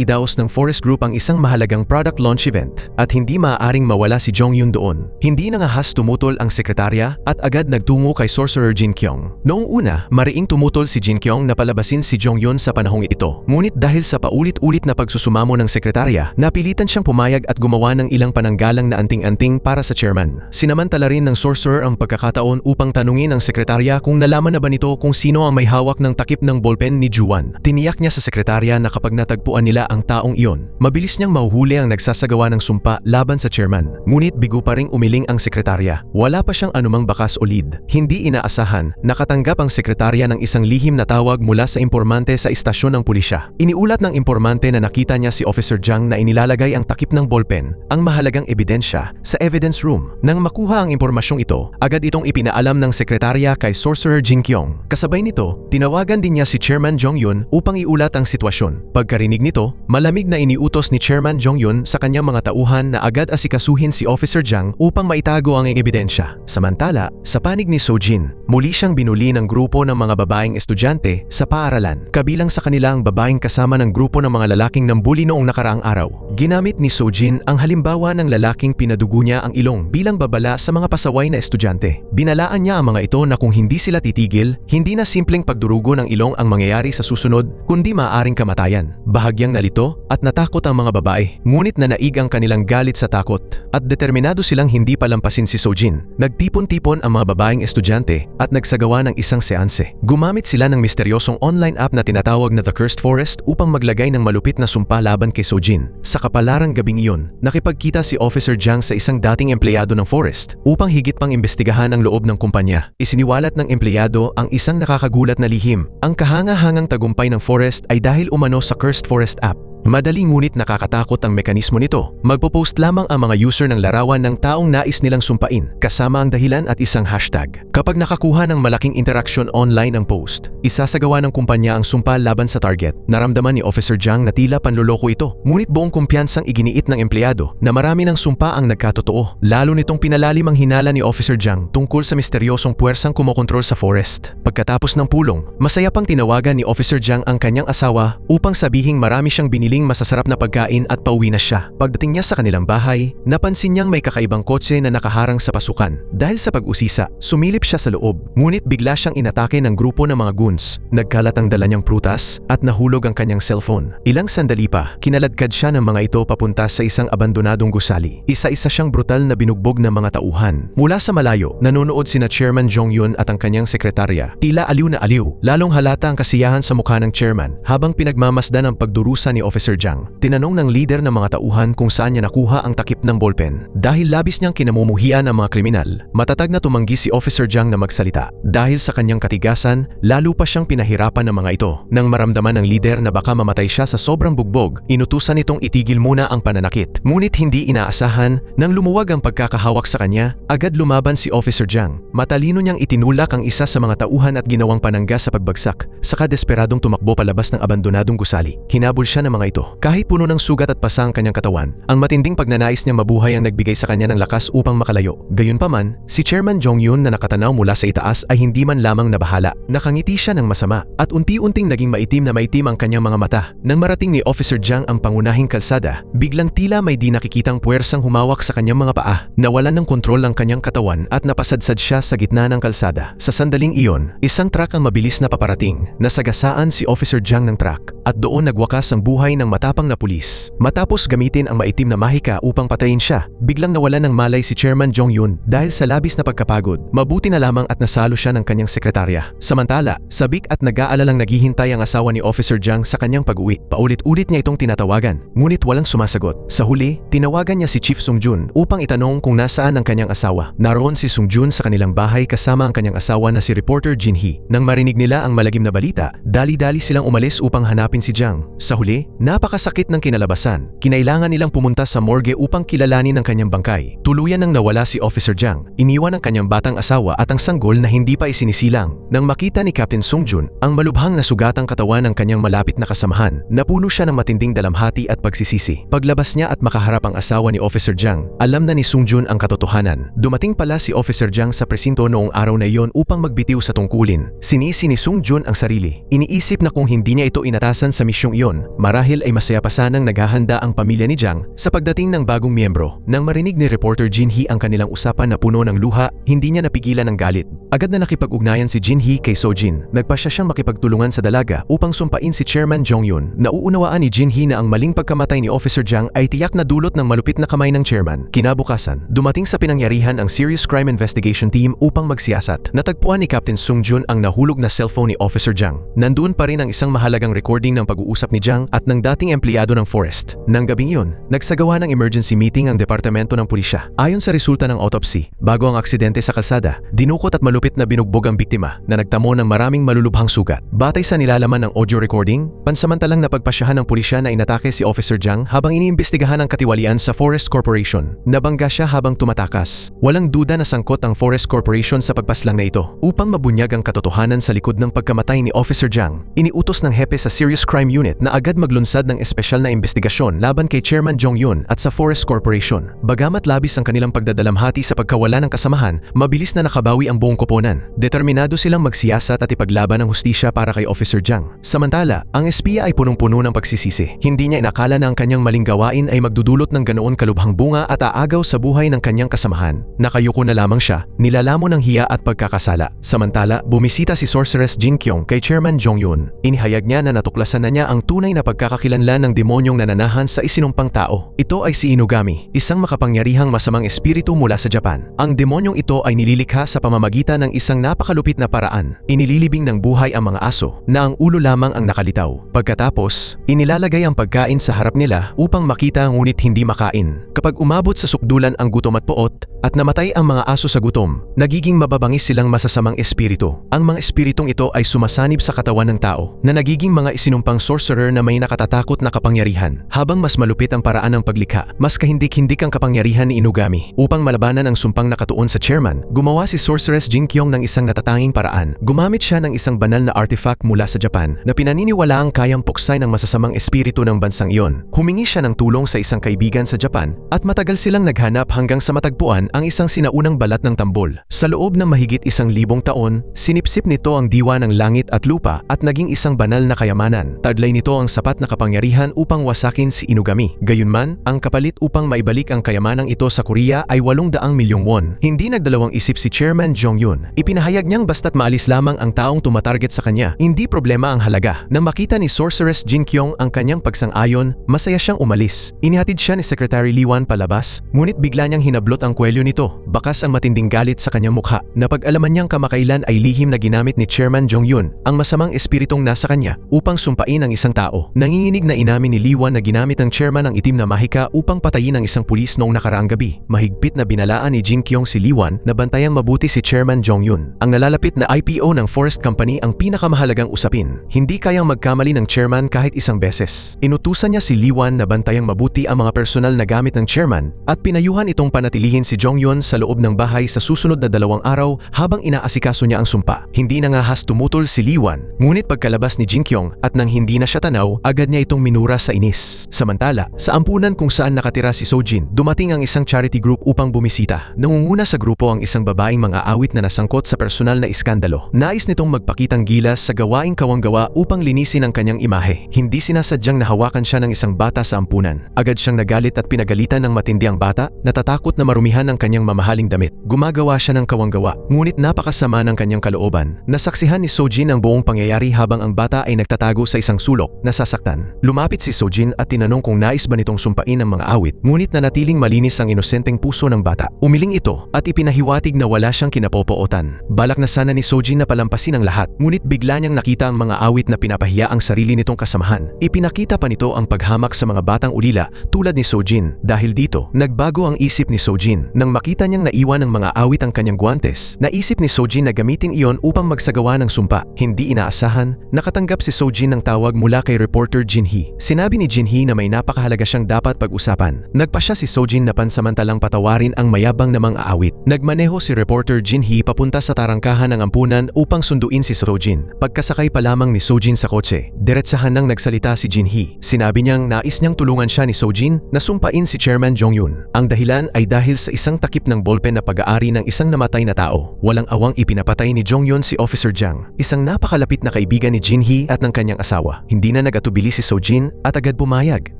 idaos ng Forest Group ang isang mahalagang product launch event at hindi maaaring mawala si Jong-yun doon. Hindi nangahas tumutol ang sekretarya at agad nagtungo kay Sorcerer Jin Kyung. Noong una, mariing tumutol si Jin Kyung na palabasin si Jong-yun sa panahong ito. Ngunit dahil sa paulit-ulit na pagsusumamo ng sekretarya, napilitan siyang pumayag at gumawa ng ilang pananggalang na anting-anting para sa chairman. Sinamantala rin ng sorcerer ang pagkakataon upang tanungin ang sekretarya kung nalaman na ba nito kung sino ang may hawak ng takip ng ballpen ni Juan. Tiniyak niya sa sekretarya na kapag natagpuan nila ang taong iyon, mabilis niyang mahuhuli ang nagsasagawa ng sumpa laban sa chairman. Ngunit bigo pa ring umiling ang sekretarya. Wala pa siyang anumang bakas o lead. Hindi inaasahan, nakatanggap ang sekretarya ng isang lihim na tawag mula sa impormante sa istasyon ng pulisya. Iniulat ng impormante na nakita niya si Officer Jang na inilalagay ang takip ng ballpen, ang mahalagang ebidensya, sa evidence room. Nang makuha ang impormasyong ito, agad itong ipinaalam ng sekretarya kay Sorcerer Jin Kyung. Kasabay nito, tinawagan din niya si Chairman Jong-yun upang iulat ang sitwasyon. Pagkarinig nito, malamig na iniutos ni Chairman Jong-yun sa kanyang mga tauhan na agad asikasuhin si Officer Jang upang maitago ang ebidensya. Samantala, sa panig ni Sojin, muli siyang binuli ng grupo ng mga babaeng estudyante sa paaralan. Kabilang sa kanila ang babaeng kasama ng grupo ng mga lalaking nambuli noong nakaraang araw. Ginamit ni Sojin ang halimbawa ng lalaking pinadugo niya ang ilong bilang babala sa mga pasaway na estudyante. Binalaan niya ang mga ito na kung hindi sila titigil, hindi na simpleng pagdurugo ng ilong ang mangyayari sa susunod, kundi maaaring kamatayan. Bahagyang nalito at natakot ang mga babae, ngunit nanaig ang kanilang galit sa takot at determinado silang hindi palampasin si Sojin. Nagtipon-tipon ang mga babaeng estudyante at nagsagawa ng isang seanse. Gumamit sila ng misteryosong online app na tinatawag na The Cursed Forest upang maglagay ng malupit na sumpa laban kay Sojin. Sa kapalarang gabing iyon, nakipagkita si Officer Jang sa isang dating empleyado ng Forest upang higit pang imbestigahan ang loob ng kumpanya. Isiniwalat ng empleyado ang isang nakakagulat na lihim. Ang kahanga-hangang tagumpay ng Forest ay dahil umano sa Cursed Forest app. Madali ngunit nakakatakot ang mekanismo nito. Magpo-post lamang ang mga user ng larawan ng taong nais nilang sumpain, kasama ang dahilan at isang hashtag. Kapag nakakuha ng malaking interaksyon online ang post, isasagawa ng kumpanya ang sumpa laban sa target. Naramdaman ni Officer Jang na tila panloloko ito, ngunit buong kumpiyansang iginiit ng empleyado na marami ng sumpa ang nagkatotoo. Lalo nitong pinalalim ang hinala ni Officer Jang tungkol sa misteryosong puwersang kumokontrol sa Forest. Pagkatapos ng pulong, masaya pang tinawagan ni Officer Jang ang kanyang asawa upang sabihing marami siyang biniling masasarap na pagkain at pauwi na siya. Pagdating niya sa kanilang bahay, napansin niyang may kakaibang kotse na nakaharang sa pasukan. Dahil sa pag-usisa, sumilip siya sa loob. Ngunit bigla siyang inatake ng grupo ng mga goons. Nagkalat ang dala niyang prutas at nahulog ang kanyang cellphone. Ilang sandali pa, kinaladkad siya ng mga ito papunta sa isang abandonadong gusali. Isa-isa siyang brutal na binugbog ng mga tauhan. Mula sa malayo, nanonood sina Chairman Jong-yun at ang kanyang sekretarya. Tila aliw na aliw. Lalong halata ang kasiyahan sa mukha ng chairman habang pinagmamasdan ang pagdurusa ni Officer Jang. Tinanong ng leader ng mga tauhan kung saan niya nakuha ang takip ng ballpen. Dahil labis niyang kinamumuhian ang mga kriminal, matatag na tumanggi si Officer Jang na magsalita. Dahil sa kanyang katigasan, lalo pa siyang pinahirapan ng mga ito. Nang maramdaman ng leader na baka mamatay siya sa sobrang bugbog, inutusan nitong itigil muna ang pananakit. Ngunit hindi inaasahan, nang lumuwag ang pagkakahawak sa kanya, agad lumaban si Officer Jang. Matalino niyang itinulak ang isa sa mga tauhan at ginawang panangga sa pagbagsak, saka desperadong tumakbo palabas ng abandonadong gusali. Hinabol siya ng mga ito. Kahit puno ng sugat at pasa ang kanyang katawan, ang matinding pagnanais niyang mabuhay ang nagbigay sa kanya ng lakas upang makalayo. Gayunpaman, si Chairman Jong-yun na nakatanaw mula sa itaas ay hindi man lamang nabahala. Nakangiti siya ng masama at unti-unting naging maitim na maitim ang kanyang mga mata. Nang marating ni Officer Jang ang pangunahing kalsada, biglang tila may di nakikitang puwersang humawak sa kanyang mga paa. Nawalan ng kontrol ang kanyang katawan at napasadsad siya sa gitna ng kalsada. Sa sandaling iyon, isang truck ang mabilis na paparating. Nasagasaan si Officer Jang ng truck at doon nagwakas ang buhay ng matapang na pulis. Matapos gamitin ang maitim na mahika upang patayin siya, biglang nawalan ng malay si Chairman Jong-yun dahil sa labis na pagkapagod. Mabuti na lamang at nasalo siya ng kanyang sekretarya. Samantala, sabik at nag-aalalang naghihintay ang asawa ni Officer Jang sa kanyang pag-uwi. Paulit-ulit niya itong tinatawagan, ngunit walang sumasagot. Sa huli, tinawagan niya si Chief Sung-jun upang itanong kung nasaan ang kanyang asawa. Naroon si Sung-jun sa kanilang bahay kasama ang kanyang asawa na si reporter Jin Hee. Nang marinig nila ang malagim na balita, dali-dali silang umalis upang hanapin si Jang. Sa huli, Napakasakit ng kinalabasan. Kinailangan nilang pumunta sa morgue upang kilalanin ang kanyang bangkay. Tuluyan nang nawala si Officer Jiang. Iniwan ang kanyang batang asawa at ang sanggol na hindi pa isinisilang. Nang makita ni Captain Songjun ang malubhang nasugatang katawan ng kanyang malapit na kasamahan, napuno siya ng matinding dalamhati at pagsisisi. Paglabas niya at makaharap ang asawa ni Officer Jiang, alam na ni Songjun ang katotohanan. Dumating pala si Officer Jiang sa presinto noong araw na iyon upang magbitiw sa tungkulin. Sinisi ni Songjun ang sarili. Iniisip na kung hindi niya ito inatasan sa misyong iyon, marahil ay masaya pa sanang naghahanda ang pamilya ni Jiang sa pagdating ng bagong miyembro. Nang marinig ni reporter Jinhee ang kanilang usapan na puno ng luha, hindi niya napigilan ng galit. Agad na nakipag-ugnayan si Jinhee kay Sojin. Nagpasya siyang makipagtulungan sa dalaga upang sumpain si Chairman Jong-yun. Nauunawaan ni Jinhee na ang maling pagkamatay ni Officer Jiang ay tiyak na dulot ng malupit na kamay ng chairman. Kinabukasan, dumating sa pinangyarihan ang Serious Crime Investigation Team upang magsiyasat. Natagpuan ni Captain Songjun ang nahulog na cellphone ni Officer Jiang. Nandoon pa rin ang isang mahalagang recording ng pag-uusap ni Jiang at ng dating empleyado ng forest. Nang gabing iyon, nagsagawa ng emergency meeting ang departamento ng pulisya. Ayon sa resulta ng autopsy, bago ang aksidente sa kalsada, dinukot at malupit na binugbog ang biktima na nagtamo ng maraming malulubhang sugat. Batay sa nilalaman ng audio recording, pansamantalang napagpasyahan ng pulisya na inatake si Officer Jiang habang iniimbestigahan ang katiwalian sa Forest Corporation. Nabangga siya habang tumatakas. Walang duda na sangkot ang Forest Corporation sa pagpaslang na ito. Upang mabunyag ang katotohanan sa likod ng pagkamatay ni Officer Jiang, iniutos ng hepe sa Serious Crime Unit na agad maglunsad ng espesyal na investigasyon laban kay Chairman Jong-yun at sa Forest Corporation. Bagamat labis ang kanilang pagdadalamhati sa pagkawala ng kasamahan, mabilis na nakabawi ang buong koponan. Determinado silang magsiyasat at ipaglaban ang hustisya para kay Officer Jiang. Samantala, ang espiya ay punong-puno ng pagsisisi. Hindi niya inakala na ang kanyang maling gawain ay magdudulot ng ganoon kalubhang bunga at aagaw sa buhay ng kanyang kasamahan. Nakayuko na lamang siya, nilalamon ng hiya at pagkakasala. Samantala, bumisita si Sorceress Jin Kyung kay Chairman Jong-yun. Inihayag niya na natuklasan na niya ang tunay na pagkakakilanlan ng demonyong nananahan sa isinumpang tao. Ito ay si Inugami, isang makapangyarihang masamang espiritu mula sa Japan. Ang demonyong ito ay nililikha sa pamamagitan ng isang napakalupit na paraan. Inililibing ng buhay ang mga aso na ang ulo lamang ang nakalitaw. Pagkatapos, inilalagay ang pagkain sa harap nila upang makita ngunit hindi makain. Kapag umabot sa sukdulan ang gutom at poot, at namatay ang mga aso sa gutom, nagiging mababangis silang masasamang espiritu. Ang mga espiritong ito ay sumasanib sa katawan ng tao, na nagiging mga isinumpang sorcerer na may nakatatakot na kapangyarihan. Habang mas malupit ang paraan ng paglikha, mas kahindik-hindik ang kapangyarihan ni Inugami. Upang malabanan ang sumpang nakatuon sa chairman, gumawa si Sorceress Jin Kyung ng isang natatanging paraan. Gumamit siya ng isang banal na artifact mula sa Japan na pinaniniwalaang kayang puksay ng masasamang espiritu ng bansang iyon. Humingi siya ng tulong sa isang kaibigan sa Japan at matagal silang naghanap hanggang sa matagpuan ang isang sinaunang balat ng tambol. Sa loob ng mahigit 1,000 taon, sinipsip nito ang diwa ng langit at lupa at naging isang banal na kayamanan. Taglay nito ang sapat na kapangyarihan upang wasakin si Inugami. Gayunman, ang kapalit upang maibalik ang kayamanang ito sa Korea ay 800 milyong won. Hindi nagdalawang isip si Chairman Jong-yun. Ipinahayag niyang basta't maalis lamang ang taong tumatarget sa kanya, hindi problema ang halaga. Nang makita ni Sorceress Jin Kyung ang kanyang pagsang-ayon, masaya siyang umalis. Inihatid siya ni Secretary Lee Wan palabas, ngunit bigla niyang hinablot ang kwelyo nito. Bakas ang matinding galit sa kanyang mukha. Napag-alaman niyang kamakailan ay lihim na ginamit ni Chairman Jong-yun ang masamang espiritong nasa kanya upang sumpain ang isang tao. Nanginginig na inamin ni Lee Wan na ginamit ng chairman ang itim na mahika upang patayin ang isang pulis noong nakaraang gabi. Mahigpit na binalaan ni Jin Kyung si Lee Wan na bantayang mabuti si Chairman Jong-yun. Ang nalalapit na IPO ng Forest Company ang pinakamahalagang usapin. Hindi kayang magkamali ng chairman kahit isang beses. Inutusan niya si Lee Wan na bantayang mabuti ang mga personal na gamit ng chairman at pinayuhan itong panatilihin si Jong-yun sa loob ng bahay sa susunod na 2 araw habang inaasikaso niya ang sumpa. Hindi nangahas tumutol si Lee Wan, ngunit pagkalabas ni Jin Kyung at nang hindi na siya tanaw, agad niya itong minura sa inis. Samantala, sa ampunan kung saan nakatira si Sojin, dumating ang isang charity group upang bumisita. Nangunguna sa grupo ang isang babaeng mga awit na nasangkot sa personal na iskandalo. Nais nitong magpakitang gilas sa gawaing kawanggawa upang linisin ang kanyang imahe. Hindi sinasadyang nahawakan siya ng isang bata sa ampunan. Agad siyang nagalit at pinagalitan ng matindi ang bata, natatakot na marumihan ng kanyang mamahaling damit. Gumagawa siya ng kawanggawa, ngunit napakasama ng kanyang kalooban. Nasaksihan ni Sojin ang buong pangyayari habang ang bata ay nagtatago sa isang sulok, nasasaktan. Lumapit si Sojin at tinanong kung nais ba nitong sumpain ang mga awit, ngunit nanatiling malinis ang inosenteng puso ng bata. Umiling ito at ipinahiwatig na wala siyang kinapopootan. Balak na sana ni Sojin na palampasin ang lahat, ngunit bigla niyang nakita ang mga awit na pinapahiya ang sarili nitong kasamahan. Ipinakita pa nito ang paghamak sa mga batang ulila tulad ni Sojin. Dahil dito, nagbago ang isip ni Sojin. Nang makita niyang naiwan ng mga awit ang kanyang guwantes, naisip ni Sojin na gamitin iyon upang magsagawa ng sumpa. Hindi inaasahan, nakatanggap si Sojin ng tawag mula kay reporter Jin Jinhee. Sinabi ni Jinhee na may napakahalaga siyang dapat pag-usapan. Nagpa siya si Sojin na pansamantalang patawarin ang mayabang na mga aawit. Nagmaneho si reporter Jinhee papunta sa tarangkahan ng ampunan upang sunduin si Sojin. Pagkasakay pa lamang ni Sojin sa kotse, diretsahan nang nagsalita si Jinhee. Sinabi niyang nais niyang tulungan siya ni Sojin na sumpain si Chairman Jong-yun. Ang dahilan ay dahil sa isang takip ng bolpen na pag-aari ng isang namatay na tao. Walang awang ipinapatay ni Jong-yun si Officer Jang, isang napakalapit na kaibigan ni Jinhee at ng kanyang asawa. Hindi na nag-atubili si Sojin at agad pumayag,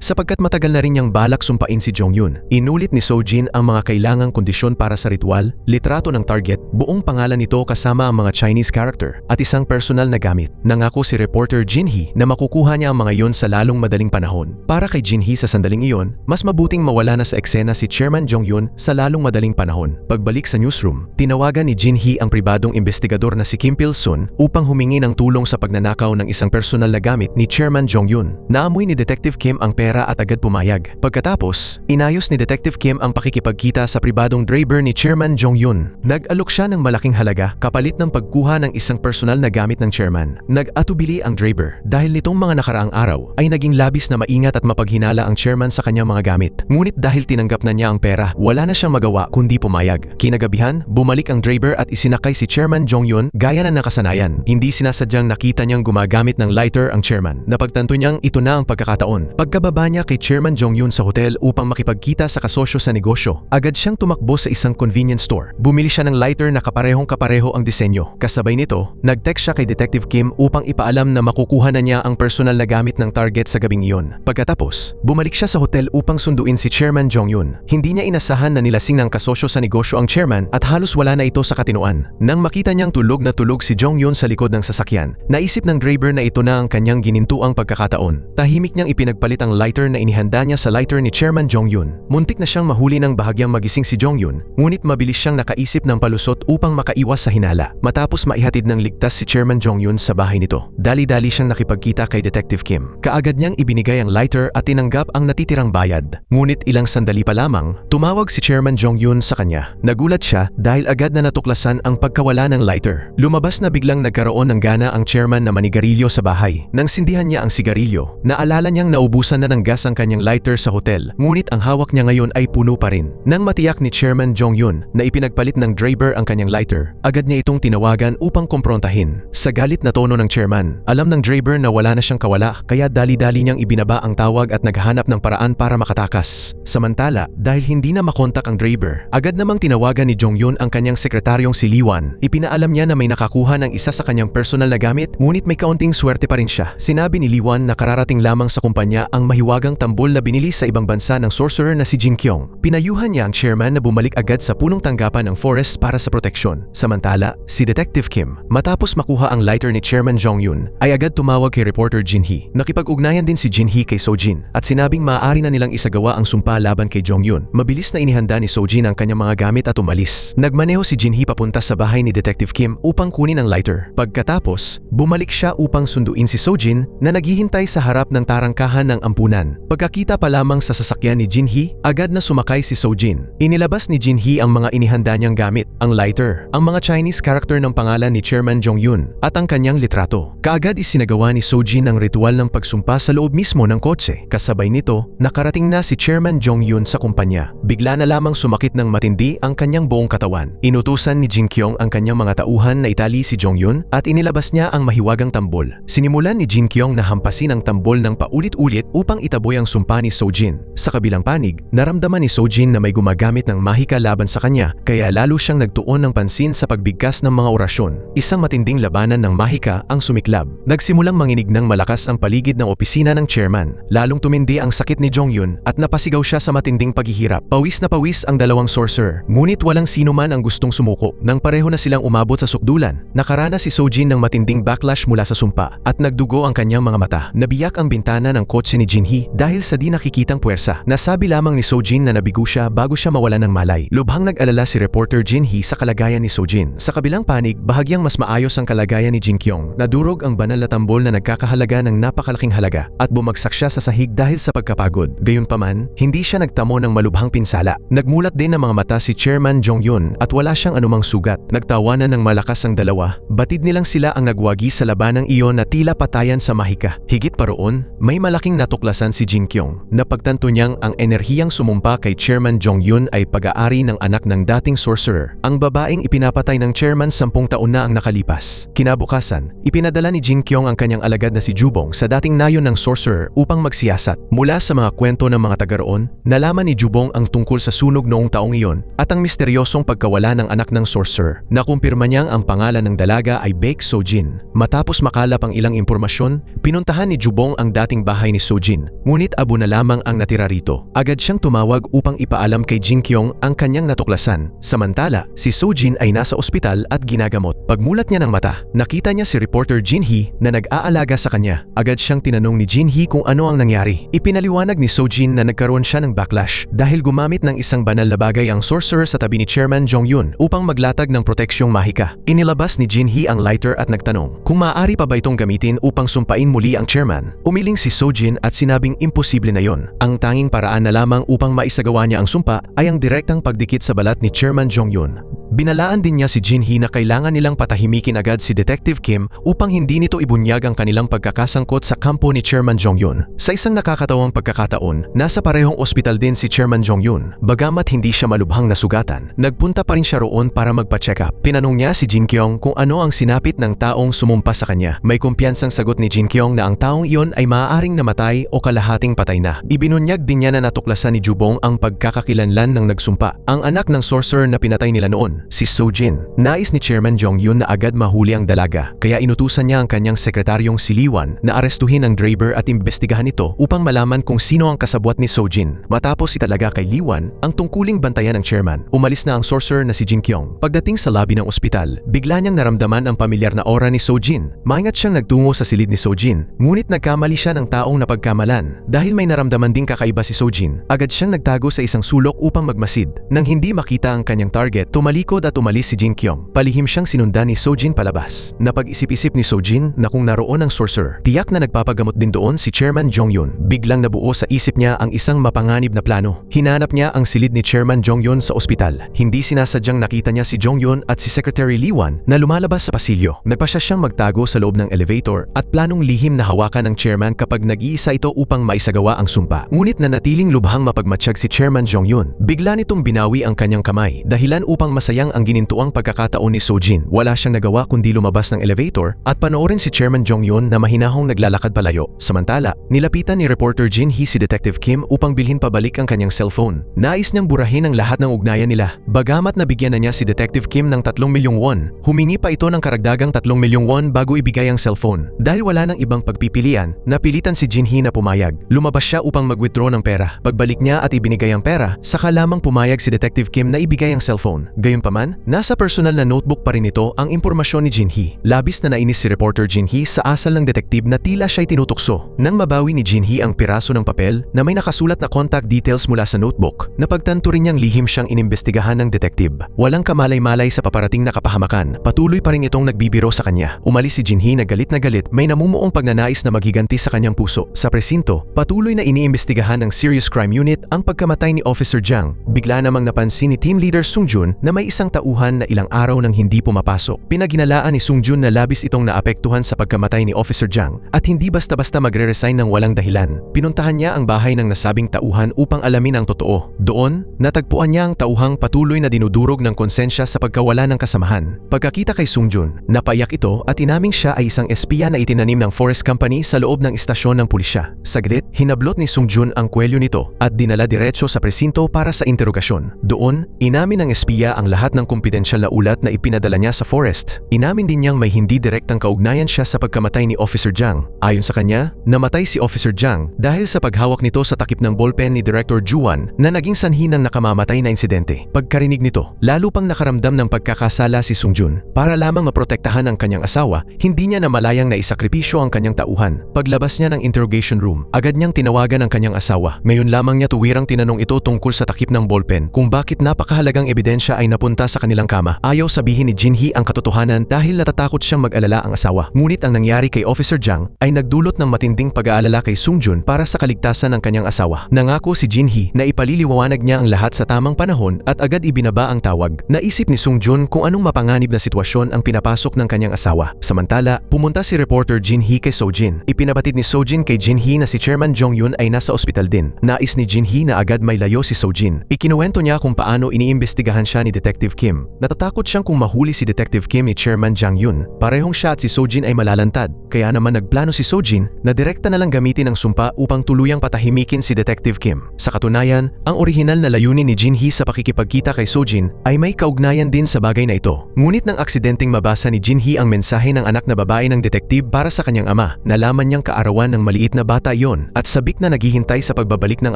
sapagkat matagal na rin niyang balak sumpain si Jong-yun. Inulit ni Sojin ang mga kailangang kondisyon para sa ritual, litrato ng target, buong pangalan nito kasama ang mga Chinese character, at isang personal na gamit. Nangako si reporter Jinhee na makukuha niya ang mga iyon sa lalong madaling panahon. Para kay Jinhee sa sandaling iyon, mas mabuting mawala na sa eksena si Chairman Jong-yun sa lalong madaling panahon. Pagbalik sa newsroom, tinawagan ni Jinhee ang pribadong investigador na si Kim Pil-sun upang humingi ng tulong sa pagnanakaw ng isang personal na gamit ni Chairman Jong-yun. Naamoy ni Detective Kim ang pera at agad pumayag. Pagkatapos, inayos ni Detective Kim ang pakikipagkita sa pribadong driver ni Chairman Jong-yun. Nag-alok siya ng malaking halaga kapalit ng pagkuha ng isang personal na gamit ng chairman. Nag-atubili ang driver dahil nitong mga nakaraang araw ay naging labis na maingat at mapaghinala ang chairman sa kanyang mga gamit. Ngunit dahil tinanggap na niya ang pera, wala na siyang magawa kundi pumayag. Kinagabihan, bumalik ang driver at isinakay si Chairman Jong-yun gaya ng nakasanayan. Hindi sinasadyang nakita niyang gumagamit ng lighter ang chairman. Napagtanto niyang ito na ang pagkakataon. Pagkababa niya kay Chairman Jong-yun sa hotel upang makipagkita sa kasosyo sa negosyo, agad siyang tumakbo sa isang convenience store. Bumili siya ng lighter na kaparehong-kapareho ang disenyo. Kasabay nito, nag-text siya kay Detective Kim upang ipaalam na makukuha na niya ang personal na gamit ng target sa gabing iyon. Pagkatapos, bumalik siya sa hotel upang sunduin si Chairman Jong-yun. Hindi niya inasahan na nilasing ng kasosyo sa negosyo ang chairman at halos wala na ito sa katinoan. Nang makita niyang tulog na tulog si Jong-yun sa likod ng sasakyan, naisip ng driver na ito na ang kanyang ginintuang pagkakataon. Tahimik niyang ipinagpalit ang lighter na inihanda niya sa lighter ni Chairman Jong-yun. Muntik na siyang mahuli ng bahagyang magising si Jong-yun, ngunit mabilis siyang nakaisip ng palusot upang makaiwas sa hinala. Matapos maihatid ng ligtas si Chairman Jong-yun sa bahay nito, dali-dali siyang nakipagkita kay Detective Kim. Kaagad niyang ibinigay ang lighter at tinanggap ang natitirang bayad. Ngunit ilang sandali pa lamang, tumawag si Chairman Jong-yun sa kanya. Nagulat siya dahil agad na natuklasan ang pagkawala ng lighter. Lumabas na biglang nagkaroon ng gana ang chairman na manigarilyo sa bahay. Nang sindihan niya ang sigarilyo, naalala niyang naubusan na ng gas ang kanyang lighter sa hotel, ngunit ang hawak niya ngayon ay puno pa rin. Nang matiyak ni Chairman Jong-yun na ipinagpalit ng driver ang kanyang lighter, agad niya itong tinawagan upang kumprontahin. Sa galit na tono ng chairman, alam ng driver na wala na siyang kawala, kaya dali-dali niyang ibinaba ang tawag at naghahanap ng paraan para makatakas. Samantala, dahil hindi na makontak ang driver, agad namang tinawagan ni Jong-yun ang kanyang sekretaryong si Lee-wan. Ipinaalam niya na may nakakuha ng isa sa kanyang personal na gamit, ngunit may kaunting swerte pa rin siya. Sinabi ni Lee-wan na kararating lamang sa kumpanya ang mahiwagang tambol na binili sa ibang bansa ng sorcerer na si Jin Kyung. Pinayuhan niya ang chairman na bumalik agad sa punong tanggapan ng forest para sa proteksyon. Samantala, si Detective Kim, matapos makuha ang lighter ni Chairman Jong-yun, ay agad tumawag kay reporter Jinhee. Nakipag-ugnayan din si Jinhee kay Sojin at sinabing maaari na nilang isagawa ang sumpa laban kay Jong-yun. Mabilis na inihanda ni Sojin ang kanyang mga gamit at umalis. Nagmaneho si Jinhee papunta sa bahay ni Detective Kim upang kunin ang lighter. Pagkatapos, bumalik siya upang sunduin si Sojin na naghihintay sa harap ng tarangkahan ng ampunan. Pagkakita pa lamang sa sasakyan ni Jinhee, agad na sumakay si Sojin. Inilabas ni Jinhee ang mga inihanda niyang gamit, ang lighter, ang mga Chinese character ng pangalan ni Chairman Jong-yun, at ang kanyang litrato. Kaagad isinagawa ni Sojin ang ritual ng pagsumpa sa loob mismo ng kotse. Kasabay nito, nakarating na si Chairman Jong-yun sa kumpanya. Bigla na lamang sumakit ng matindi ang kanyang buong katawan. Inutusan ni Jin Kyung ang kanyang mga tauhan na itali si Jong-yun at inilabas niya ang mahiwagang tambol. Sinimulan ni Jin Kyung na hampasin ang tambol ng paulit-ulit upang itaboy ang sumpa ni Sojin. Sa kabilang panig, naramdaman ni Sojin na may gumagamit ng mahika laban sa kanya, kaya lalo siyang nagtuon ng pansin sa pagbigkas ng mga orasyon. Isang matinding labanan ng mahika ang sumiklab. Nagsimulang manginig ng malakas ang paligid ng opisina ng chairman. Lalong tumindi ang sakit ni Jong-yun at napasigaw siya sa matinding paghihirap. Pawis na pawis ang dalawang sorcerer, ngunit walang sino man ang gustong sumuko. Nang pareho na silang umabot sa sukdulan, nakaranas si Sojin ng matinding backlash mula sa sumpa at nagdugo ang kanyang mga mata. Nabiyak ang bintana ng kotse ni Jinhee dahil sa di nakikitang puwersa. Nasabi lamang ni Sojin na nabigo siya bago siya mawala ng malay. Lubhang nag-alala si reporter Jinhee sa kalagayan ni Sojin. Sa kabilang panig, bahagyang mas maayos ang kalagayan ni Jin Kyung. Nadurog ang banal na tambol na nagkakahalaga ng napakalaking halaga at bumagsak siya sa sahig dahil sa pagkapagod. Gayunpaman, hindi siya nagtamo ng malubhang pinsala. Nagmulat din ng mga mata si Chairman Jong-yun at wala siyang anumang sugat. Nagtawanan ng malakas ang dalawa. Batid nilang sila ang nagwagi sa labanang iyon na tila patayan sa mahika. Higit pa roon, may malaking natuklasan si Jin Kyung. Napagtanto niyang ang enerhiyang sumumpa kay Chairman Jong Yun ay pag-aari ng anak ng dating sorcerer, ang babaeng ipinapatay ng chairman 10 taon na ang nakalipas. Kinabukasan, ipinadala ni Jin Kyung ang kanyang alagad na si Jubong sa dating nayon ng sorcerer upang magsiyasat. Mula sa mga kwento ng mga taga roon, nalaman ni Jubong ang tungkol sa sunog noong taong iyon at ang misteryosong pagkawala ng anak ng sorcerer. Nakumpirma niyang ang pangalan ng dalaga ay Baek Sojin. Matapos makalap ang ilang impormasyon, pinuntahan ni Jubong ang dating bahay ni Sojin, ngunit abo na lamang ang natira rito. Agad siyang tumawag upang ipaalam kay Jin Kyung ang kanyang natuklasan. Samantala, si Sojin ay nasa ospital at ginagamot. Pagmulat niya ng mata, nakita niya si reporter Jin Hee na nag-aalaga sa kanya. Agad siyang tinanong ni Jin Hee kung ano ang nangyari. Ipinaliwanag ni Sojin na nagkaroon siya ng backlash dahil gumamit ng isang banal na bagay ang sorcerer sa tabi ni Chairman Jong Yun upang maglatag ng proteksyong mahika. Inilabas ni Jin Hee ang lighter at nagtanong kung maaari pa ba itong gamitin upang sumpain muli ang chairman. Umiling si Sojin at sinabing imposible na yon. Ang tanging paraan na lamang upang maisagawa niya ang sumpa ay ang direktang pagdikit sa balat ni Chairman Jong Yun. Binalaan din niya si Jin Hee na kailangan nilang patahimikin agad si Detective Kim upang hindi nito ibunyag ang kanilang pagkakasangkot sa kampo ni Chairman Jong Yun. Sa isang nakakatawang pagkakataon, nasa parehong ospital din si Chairman Jong Yun. Bagamat hindi siya malubhang nasugatan, nagpunta pa rin siya roon para magpa-check up. Tinanong niya si Jin Kyung kung ano ang sinapit ng taong sumumpa sa kanya. May kumpiyansang sagot ni Jin Kyung na ang taong iyon ay maaaring namatay o kalahating patay na. Ibinunyag din niya na natuklasan ni Jubong ang pagkakakilanlan ng nagsumpa, ang anak ng sorcerer na pinatay nila noon, si Sojin. Nais ni Chairman Jong Yun na agad mahuli ang dalaga, kaya inutusan niya ang kanyang sekretaryong si Liwan na arestuhin ang Draper at imbestigahan ito upang malaman kung sino ang kasabwat ni Sojin. Matapos italaga kay Liwan ang tungkuling bantayan ng chairman, umalis na ang sorcerer na si Jin Kyung. Pagdating sa lobby ng ospital, bigla niyang naramdaman ang pamilyar na aura ni Sojin. Maingat siyang nagtungo sa silid ni Sojin, ngunit nagkamali siya ng taong napagkamalan. Dahil may naramdaman ding kakaiba si Sojin, agad siyang nagtago sa isang sulok upang magmasid. Nang hindi makita ang kanyang target, tumalikod at umalis si Jin Kyung. Palihim siyang sinundan ni Sojin palabas. Napag-isip-isip ni Sojin na kung naroon ang sorcerer, tiyak na nagpapagamot din doon si Chairman Jong Yun. Biglang nabuo sa isip niya ang isang mapanganib na plano. Hinanap niya ang silid ni Chairman Jong Yun sa ospital. Hindi sinasadyang nakita niya si Jong Yun at si Secretary Liwan na lumalabas sa pasilyo. Nagpasya siyang magtago sa loob ng elevator at planong lihim na hawakan ang chairman kapag nag-iisa ito upang maisagawa ang sumpa. Ngunit nanatiling lubhang mapagmatsyag si Chairman Jong Yun. Bigla nitong binawi ang kanyang kamay, dahilan upang masayang ang ginintuang pagkakataon ni Sojin. Wala siyang nagawa kundi lumabas ng elevator at panoorin si Chairman Jong Yun na mahinahong naglalakad palayo. Samantala, nilapitan ni reporter Jin Hee si Detective Kim upang bilhin pabalik ang kanyang cellphone. Nais niyang burahin ang lahat ng ugnayan nila. Bagamat nabigyan na niya si Detective Kim ng 3 milyong won, humingi pa ito ng karagdagang 3 milyong won bago ibigay ang cellphone. Dahil wala nang ibang pagpipilian, napilitan si Jin Hee na pumayag. Lumabas siya upang mag-withdraw ng pera. Pagbalik niya at ibinigay ang pera, saka lamang pumayag si Detective Kim na ibigay ang cellphone. Gayunpaman, nasa personal na notebook pa rin ito ang impormasyon ni Jin Hee. Labis na nainis si reporter Jin Hee sa asal ng detektive na tila siya'y tinutukso. Nang mabawi ni Jin Hee ang piraso ng papel na may nakasulat na contact details mula sa notebook, napagtanto rin niyang lihim siyang inimbestigahan ng detektive. Walang kamalay-malay sa paparating na kapahamakan, patuloy pa rin itong nagbibiro sa kanya. Umalis si Jin Hee na galit, may namumuong pagnanais na maghiganti sa kanyang puso. Sa presinto, patuloy na iniimbestigahan ng Serious Crime Unit ang pagkamatay ni Officer Jang. Bigla namang napansin ni Team Leader Sung Jun na may isang tauhan na ilang araw nang hindi pumapasok. Pinaginalaan ni Sung Jun na labis itong naapektuhan sa pagkamatay ni Officer Jang at hindi basta-basta magre-resign ng walang dahilan. Pinuntahan niya ang bahay ng nasabing tauhan upang alamin ang totoo. Doon, natagpuan niya ang tauhang patuloy na dinudurog ng konsensya sa pagkawala ng kasamahan. Pagkakita kay Sung Jun, napaiyak ito at inaming siya ay isang espiya na itinanim ng Forest Company sa loob ng istasyon ng pulisya. Saglit, hinablot ni Sung Jun ang kwelyo nito at dinala diretso sa presinto para sa interogasyon. Doon, inamin ng espiya ang lahat ng kumpidensyal na ulat na ipinadala niya sa Forest. Inamin din niyang may hindi direktang kaugnayan siya sa pagkamatay ni Officer Jang. Ayon sa kanya, namatay si Officer Jang dahil sa paghawak nito sa takip ng ballpen ni Director Juan na naging sanhi ng nakamamatay na insidente. Pagkarinig nito, lalo pang nakaramdam ng pagkakasala si Sung Jun. Para lamang maprotektahan ang kanyang asawa, hindi niya namalayang na isakripisyo ang kanyang tauhan. Paglabas niya ng interrogation room, agad niyang tinawagan ang kanyang asawa. Ngayon lamang niya tuwirang tinanong ito tungkol sa takip ng ballpen kung bakit napakahalagang ebidensya ay napunta pumunta sa kanilang kama. Ayaw sabihin ni Jinhee ang katotohanan dahil natatakot siyang mag-alala ang asawa. Ngunit ang nangyari kay Officer Jang ay nagdulot ng matinding pag-aalala kay Sungjun para sa kaligtasan ng kanyang asawa. Nangako si Jinhee na ipaliliwanag niya ang lahat sa tamang panahon at agad ibinaba ang tawag. Naisip ni Sungjun kung anong mapanganib na sitwasyon ang pinapasok ng kanyang asawa. Samantala, pumunta si reporter Jinhee kay Sojin. Ipinabatid ni Sojin kay Jinhee na si Chairman Jong-yun ay nasa ospital din. Nais ni Jinhee na agad may layo si Sojin. Ikinuwento niya kung paano iniimbestigahan siya ni Detective Kim. Natatakot siyang kung mahuli si Detective Kim ni Chairman Jang-yun. Parehong siya at si Sojin ay malalantad. Kaya naman nagplano si Sojin na direkta na lang gamitin ang sumpa upang tuluyang patahimikin si Detective Kim. Sa katunayan, ang orihinal na layunin ni Jinhee sa pakikipagkita kay Sojin ay may kaugnayan din sa bagay na ito. Ngunit nang aksidenteng mabasa ni Jinhee ang mensahe ng anak na babae ng detektive para sa kanyang ama, nalaman niyang kaarawan ng maliit na bata iyon at sabik na naghihintay sa pagbabalik ng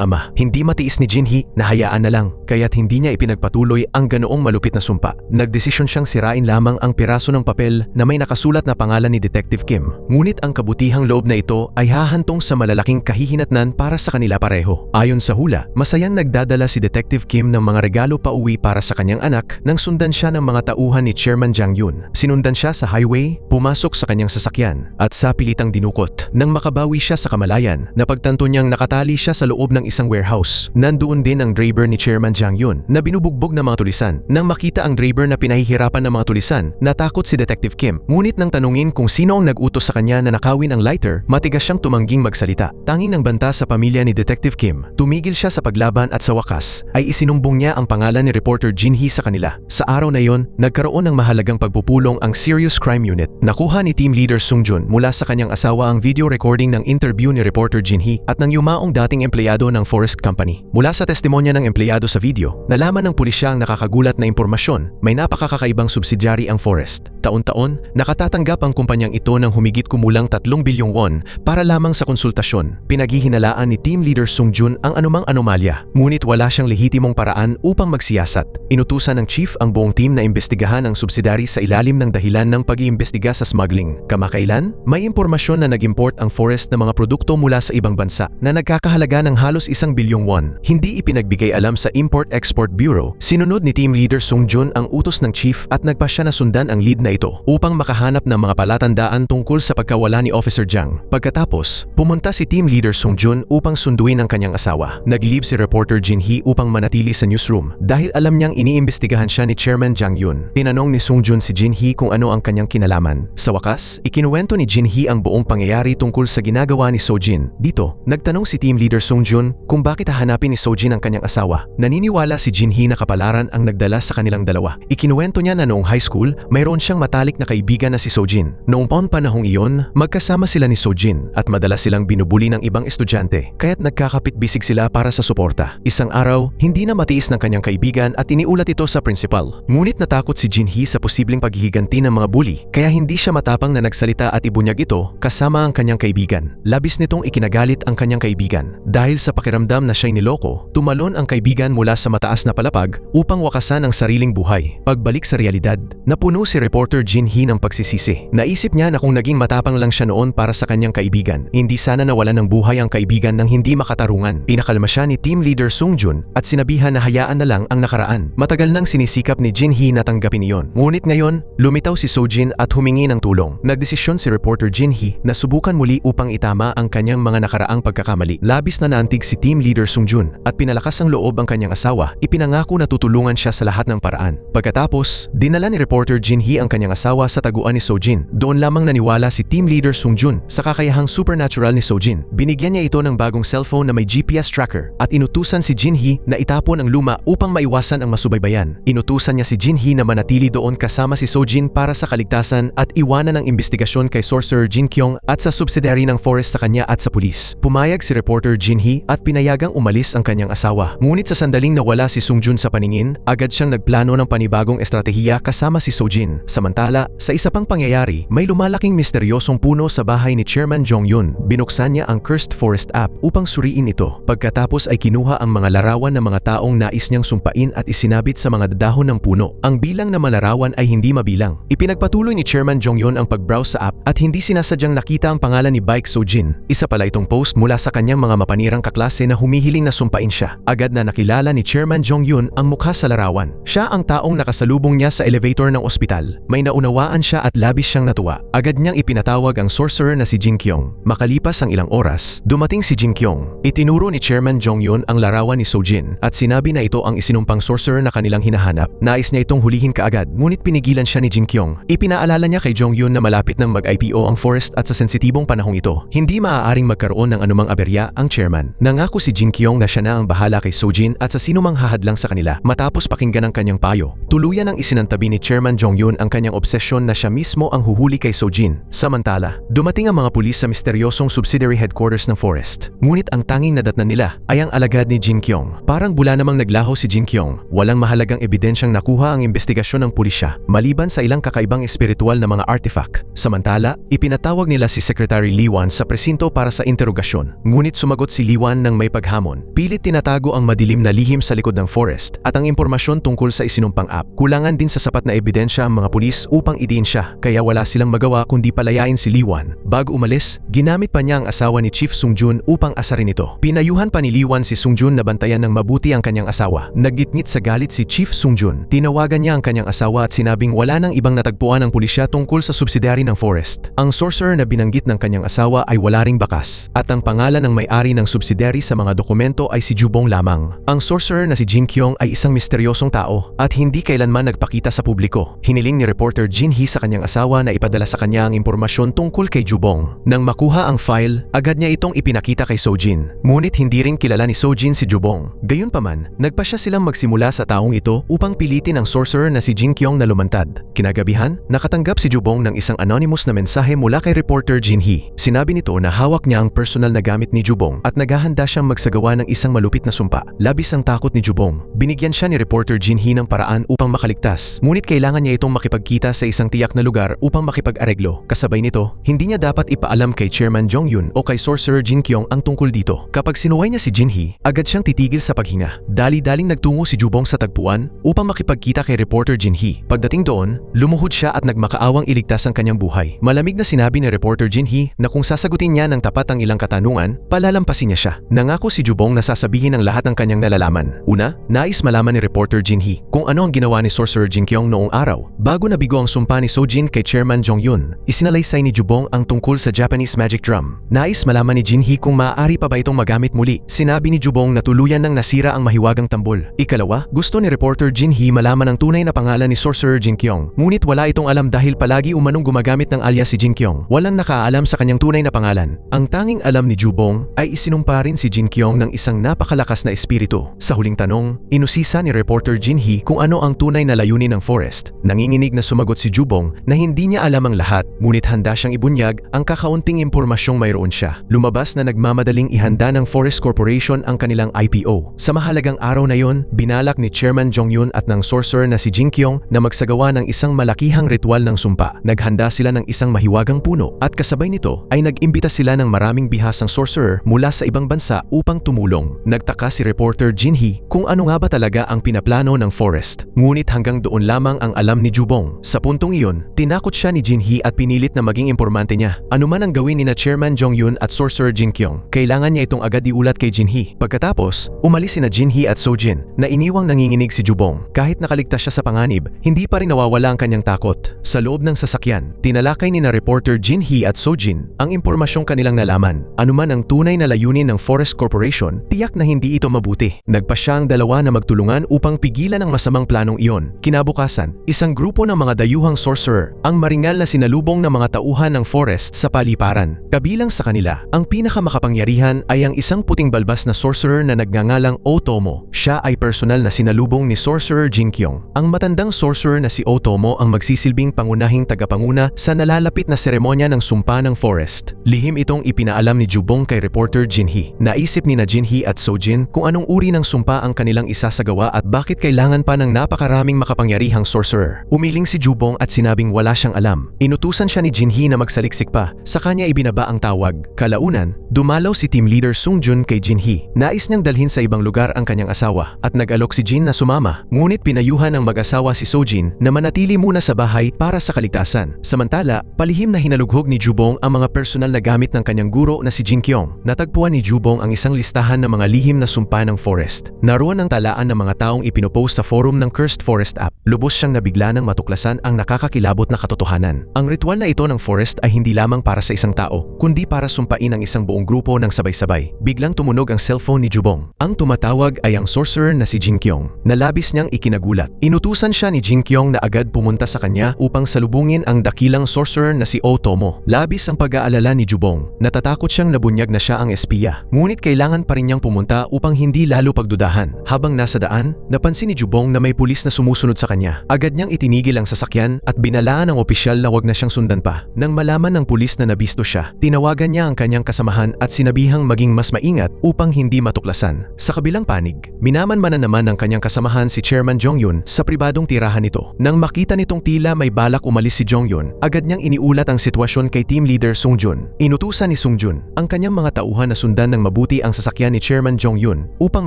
ama. Hindi matiis ni Jinhee na hayaan na lang, kaya't hindi niya ipinagpatuloy ang ganoong malupit na sumpa. Nagdesisyon siyang sirain lamang ang piraso ng papel na may nakasulat na pangalan ni Detective Kim. Ngunit ang kabutihang loob na ito ay hahantong sa malalaking kahihinatnan para sa kanila pareho. Ayon sa hula, masayang nagdadala si Detective Kim ng mga regalo pauwi para sa kanyang anak nang sundan siya ng mga tauhan ni Chairman Jang-yun. Sinundan siya sa highway, pumasok sa kanyang sasakyan, at sa pilitang dinukot. Nang makabawi siya sa kamalayan, napagtanto niyang nakatali siya sa loob ng isang warehouse. Nandoon din ang driver ni Chairman Jang-yun na binubugbog ng mga tulisan. Nang makita ang driver na pinahihirapan ng mga tulisan, natakot si Detective Kim. Ngunit nang tanungin kung sino ang nag-utos sa kanya na nakawin ang lighter, matigas siyang tumangging magsalita. Tanging ng banta sa pamilya ni Detective Kim, tumigil siya sa paglaban at sa wakas, ay isinumbong niya ang pangalan ni reporter Jinhee sa kanila. Sa araw na yon, nagkaroon ng mahalagang pagpupulong ang Serious Crime Unit. Nakuha ni Team Leader Sungjun mula sa kanyang asawa ang video recording ng interview ni reporter Jinhee at ng yumaong dating empleyado ng Forest Company. Mula sa testimonya ng empleyado sa video, nalaman ng pulisya ang nakakagulat na impormasyon. May napakakakaibang subsidiary ang Forest. Taon-taon, nakatatanggap ang kumpanyang ito ng humigit kumulang 3 bilyong won para lamang sa konsultasyon. Pinaghihinalaan ni Team Leader Sungjun ang anumang anomalya, ngunit wala siyang lehitimong paraan upang magsiyasat. Inutusan ng chief ang buong team na imbestigahan ang subsidiary sa ilalim ng dahilan ng pag-iimbestiga sa smuggling. Kamakailan, may impormasyon na nag-import ang Forest ng mga produkto mula sa ibang bansa na nagkakahalaga ng halos 1 bilyong won. Hindi ipinagbigay alam sa Import-Export Bureau. Sinunod ni Team Leader Sungjun ang utos ng chief at nagpa siya na sundan ang lead na ito upang makahanap ng mga palatandaan tungkol sa pagkawala ni Officer Jang. Pagkatapos, pumunta si Team Leader Sungjun upang sunduin ang kanyang asawa. Nag-leave si reporter Jinhee upang manatili sa newsroom dahil alam niyang iniimbestigahan siya ni Chairman Jang-yun. Tinanong ni Sungjun si Jinhee kung ano ang kanyang kinalaman. Sa wakas, ikinuwento ni Jinhee ang buong pangyayari tungkol sa ginagawa ni Sojin. Dito, nagtanong si Team Leader Sungjun kung bakit hahanapin ni Sojin ang kanyang asawa. Naniniwala si Jinhee na kapalaran ang nagdala sa kanilang dalawa. Ikinuwento niya na noong high school, mayroon siyang matalik na kaibigan na si Sojin. Noong panahong iyon, magkasama sila ni Sojin at madalas silang binubuli ng ibang estudyante, kaya't nagkakapit-bisig sila para sa suporta. Isang araw, hindi na matiis ng kanyang kaibigan at iniulat ito sa principal. Ngunit natakot si Jinhee sa posibleng paghihiganti ng mga bully, kaya hindi siya matapang na nagsalita at ibunyag ito kasama ang kanyang kaibigan. Labis nitong ikinagalit ang kanyang kaibigan. Dahil sa pakiramdam na siya'y niloko, tumalon ang kaibigan mula sa mataas na palapag upang wakasan ang sariling buhay. Pagbalik sa realidad, napuno si reporter Jinhee ng pagsisisi. Naisip niya na kung naging matapang lang siya noon para sa kanyang kaibigan, hindi sana nawalan ng buhay ang kaibigan ng hindi makatarungan. Pinakalma siya ni Team Leader Sungjun at sinabihan na hayaan na lang ang nakaraan. Matagal nang sinisikap ni Jinhee na tanggapin iyon. Ngunit ngayon, lumitaw si Sojin at humingi ng tulong. Nagdesisyon si reporter Jinhee na subukan muli upang itama ang kanyang mga nakaraang pagkakamali. Labis na naantig si Team Leader Sungjun at pinalakas ang loob ang kanyang asawa. Ipinangako na tutulungan siya sa lahat ng paraan. Pagkatapos, dinala ni reporter Jinhee ang kanyang asawa sa taguan ni Sojin. Doon lamang naniwala si Team Leader Sungjun sa kakayahang supernatural ni Sojin. Binigyan niya ito ng bagong cellphone na may GPS tracker at inutusan si Jinhee na itapon ang luma upang maiwasan ang masubaybayan. Inutusan niya si Jinhee na manatili doon kasama si Sojin para sa kaligtasan at iwanan ang imbestigasyon kay Sorcerer Jin Kyung at sa subsidiary ng Forest sa kanya at sa pulis. Pumayag si reporter Jinhee at pinayagang umalis ang kanyang asawa. Ngunit sa sandaling nawala si Sungjun sa paningin, agad siyang nagplano ng panibagong estratehiya kasama si Sojin. Samantala, sa isa pang pangyayari, may lumalaking misteryosong puno sa bahay ni Chairman Jong-yun. Binuksan niya ang Cursed Forest app upang suriin ito. Pagkatapos ay kinuha ang mga larawan ng mga taong nais niyang sumpain at isinabit sa mga dahon ng puno. Ang bilang ng mga larawan ay hindi mabilang. Ipinagpatuloy ni Chairman Jong-yun ang pag-browse sa app at hindi sinasadyang nakita ang pangalan ni Baek Sojin. Isa pala itong post mula sa kanyang mga mapanirang kaklase na humihiling na sumpain siya. Agad na nakilala ni Chairman Jong-yun ang mukha sa larawan. Siya ang taong nakasalubong niya sa elevator ng ospital. May naunawaan siya at labis siyang natuwa. Agad niyang ipinatawag ang sorcerer na si Jin Kyung. Makalipas ang ilang oras, dumating si Jin Kyung. Itinuro ni Chairman Jong-yun ang larawan ni Sojin at sinabi na ito ang isinumpang sorcerer na kanilang hinahanap. Nais niya itong hulihin kaagad, ngunit pinigilan siya ni Jin Kyung. Ipinaalala niya kay Jong-yun na malapit nang mag-IPO ang forest at sa sensitibong panahong ito, hindi maaaring magkaroon ng anumang aberya ang chairman. Nangako si Jin Kyung na siya na ang bahala kay Sojin at sa sinumang hahadlang sa kanila. Matapos pakinggan ang kanyang payo, tuluyan ang isinantabi ni Chairman Jong-yun ang kanyang obsesyon na siya mismo ang huhuli kay Sojin. Samantala, dumating ang mga pulis sa misteryosong subsidiary headquarters ng forest. Ngunit ang tanging nadatnan nila ay ang alagad ni Jin Kyung. Parang bula namang naglaho si Jin Kyung. Walang mahalagang ebidensyang nakuha ang investigasyon ng pulisya, maliban sa ilang kakaibang espiritual na mga artifact. Samantala, ipinatawag nila si Secretary Lee Wan sa presinto para sa interogasyon. Ngunit sumagot si Lee Wan ng may paghamon. Pilit tinatago ang madilim na lihim sa likod ng forest at ang impormasyon tungkol sa isinumpang app. Kulangan din sa sapat na ebidensya ang mga pulis upang idiin siya, kaya wala silang magawa kundi palayain si Lee Wan. Bago umalis, ginamit pa niya ang asawa ni Chief Sung-jun upang asarin ito. Pinayuhan pa ni Lee Wan si Sung-jun na bantayan ng mabuti ang kanyang asawa. Naggitngit sa galit si Chief Sung-jun. Tinawagan niya ang kanyang asawa at sinabing wala nang ibang natagpuan ng pulisya tungkol sa subsidiary ng forest. Ang sorcerer na binanggit ng kanyang asawa ay wala ring bakas, at ang pangalan ng may-ari ng subsidiary sa mga dokumento ay si Jubong lamang. Ang sorcerer na si Jin Kyung ay isang misteryosong tao at hindi kailanman nagpakita sa publiko. Hiniling ni reporter Jin Hee sa kanyang asawa na ipadala sa kanya ang impormasyon tungkol kay Jubong. Nang makuha ang file, agad niya itong ipinakita kay Sojin. Ngunit hindi rin kilala ni Sojin si Jubong. Gayunpaman, nagpa siya silang magsimula sa taong ito upang pilitin ang sorcerer na si Jin Kyung na lumantad. Kinagabihan, nakatanggap si Jubong ng isang anonymous na mensahe mula kay reporter Jin Hee. Sinabi nito na hawak niya ang personal na gamit ni Jubong at naghahanda siyang magsagawa ng isang malupit na sumpa. Labis ang takot ni Jubong. Binigyan siya ni reporter Jin Hee ng paraan upang makaligtas, ngunit kailangan niya itong makipagkita sa isang tiyak na lugar upang makipag-areglo. Kasabay nito, hindi niya dapat ipaalam kay Chairman Jong-yun o kay Sorcerer Jin Kyung ang tungkol dito. Kapag sinuway niya si Jin Hee, agad siyang titigil sa paghinga. Dali-daling nagtungo si Jubong sa tagpuan upang makipagkita kay reporter Jin Hee. Pagdating doon, lumuhod siya at nagmakaawang iligtas ang kanyang buhay. Malamig na sinabi ni reporter Jin Hee na kung sasagutin niya ng tapat ang ilang katanungan, palalampasin niya siya. Nangako si Jubong na sasabihin ang lahat ng kanyang nalalaman. Una, nais malaman ni reporter Jin Hee kung ano ang ginawa ni Sorcerer Jin Kyung noong araw. Bago nabigo ang sumpa ni Sojin kay Chairman Jong-yun, isinalaysay ni Jubong ang tungkol sa Japanese magic drum. Nais malaman ni Jin Hee kung maaari pa ba itong magamit muli. Sinabi ni Jubong na tuluyan nang nasira ang mahiwagang tambol. Ikalawa, gusto ni reporter Jin Hee malaman ang tunay na pangalan ni Sorcerer Jin Kyung. Ngunit wala itong alam dahil palagi umanong gumagamit ng alias si Jin Kyung. Walang nakaalam sa kanyang tunay na pangalan. Ang tanging alam ni Jubong ay isinumpa rin si Jin Kyung ng isang napakalakas na espiritu. Sa huling tanong, inusisa ni reporter Jin Hee kung ano ang tunay na layunin ng forest. Nanginginig na sumagot si Jubong na hindi niya alam ang lahat, ngunit handa siyang ibunyag ang kakaunting impormasyong mayroon siya. Lumabas na nagmamadaling ihanda ng Forest Corporation ang kanilang IPO. Sa mahalagang araw na yon, binalak ni Chairman Jong-yun at ng sorcerer na si Jin Kyung na magsagawa ng isang malakihang ritual ng sumpa. Naghanda sila ng isang mahiwagang puno at kasabay nito ay nag-imbita sila ng maraming bihasang sorcerer mula sa ibang bansa upang tumulong. Nagtaka si reporter Jin Hee kung ano nga ba talaga ang pinaplano ng forest. Ngunit hanggang doon lamang ang alam ni Jubong. Sa puntong iyon, tinakot siya ni Jin Hee at pinilit na maging impormante niya. Ano man ang gawin ni na Chairman Jong-yun at Sorcerer Jin Kyung, kailangan niya itong agad iulat kay Jin Hee. Pagkatapos, umalis sina Jin Hee at Sojin na iniwang nanginginig si Jubong. Kahit nakaligtas siya sa panganib, hindi pa rin nawawala ang kanyang takot. Sa loob ng sasakyan, tinalakay ni na reporter Jin Hee at Sojin ang impormasyong kanilang nalaman. Anuman ang tunay na layunin ng Forest Corporation, tiyak na hindi ito mabuti. Nagpasya ang dalawa na magtulungan upang pigilan ang masamang planong iyon. Kinabukasan, isang grupo ng mga dayuhang sorcerer ang maringal na sinalubong ng mga tauhan ng forest sa paliparan. Kabilang sa kanila, ang pinakamakapangyarihan ay ang isang puting balbas na sorcerer na nagngangalang Otomo. Siya ay personal na sinalubong ni Sorcerer Jin Kyung. Ang matandang sorcerer na si Otomo ang magsisilbing pangunahing tagapanguna sa nalalapit na seremonya ng sumpa ng forest. Lihim itong ipinaalam ni Jubong kay reporter Jin Hee. Naisip ni na Jin Hee at Sojin kung anong uri ng sumpa ang kanilang isasagawa at bakit kailangan pa ng napakaraming makapangyarihang sorcerer. Umiling si Jubong at sinabing wala siyang alam. Inutusan siya ni Jin Hee na magsaliksik pa. Sa kanya ibinaba ang tawag. Kalaunan, dumalaw si team leader Sung-jun kay Jin Hee. Nais niyang dalhin sa ibang lugar ang kanyang asawa at nag-alok si Jin na sumama. Ngunit pinayuhan ng mag-asawa si Sojin na manatili muna sa bahay para sa kaligtasan. Samantala, palihim na hinalughog ni Jubong ang mga personal na gamit ng kanyang guro na si Jin Kyung. Natagpuan ni Jubong ang isang listahan ng mga lihim na sumpa ng forest. Naroon ang talaan ng mga taong ipinopost sa forum ng Cursed Forest app, lubos siyang nabigla nang matuklasan ang nakakakilabot na katotohanan. Ang ritual na ito ng forest ay hindi lamang para sa isang tao, kundi para sumpain ang isang buong grupo ng sabay-sabay. Biglang tumunog ang cellphone ni Jubong. Ang tumatawag ay ang sorcerer na si Jinkyong, na labis niyang ikinagulat. Inutusan siya ni Jinkyong na agad pumunta sa kanya upang salubungin ang dakilang sorcerer na si Otomo. Labis ang pag-aalala ni Jubong. Natatakot siyang nabunyag na siya ang espiya. Ngunit kailangan pa rin niyang pumunta upang hindi lalo pagdudahan. Habang nasa daan, napansin ni Jubong na may pulis na sumusunod sa kanya. Agad niyang itinigil ang sasakyan at binalaan ng opisyal na wag na siyang sundan pa. Nang malaman ng pulis na nabisto siya, tinawagan niya ang kanyang kasamahan at sinabihang maging mas maingat upang hindi matuklasan. Sa kabilang panig, minamanmanan naman ng kanyang kasamahan si Chairman Jongyun sa pribadong tirahan nito. Nang makita nitong tila may balak umalis si Jongyun, agad niyang iniulat ang sitwasyon kay team leader Sungjun. Inutusan ni Sungjun ang kanyang mga tauhan na sundan ng mabuti ang sasakyan ni Chairman Jongyun upang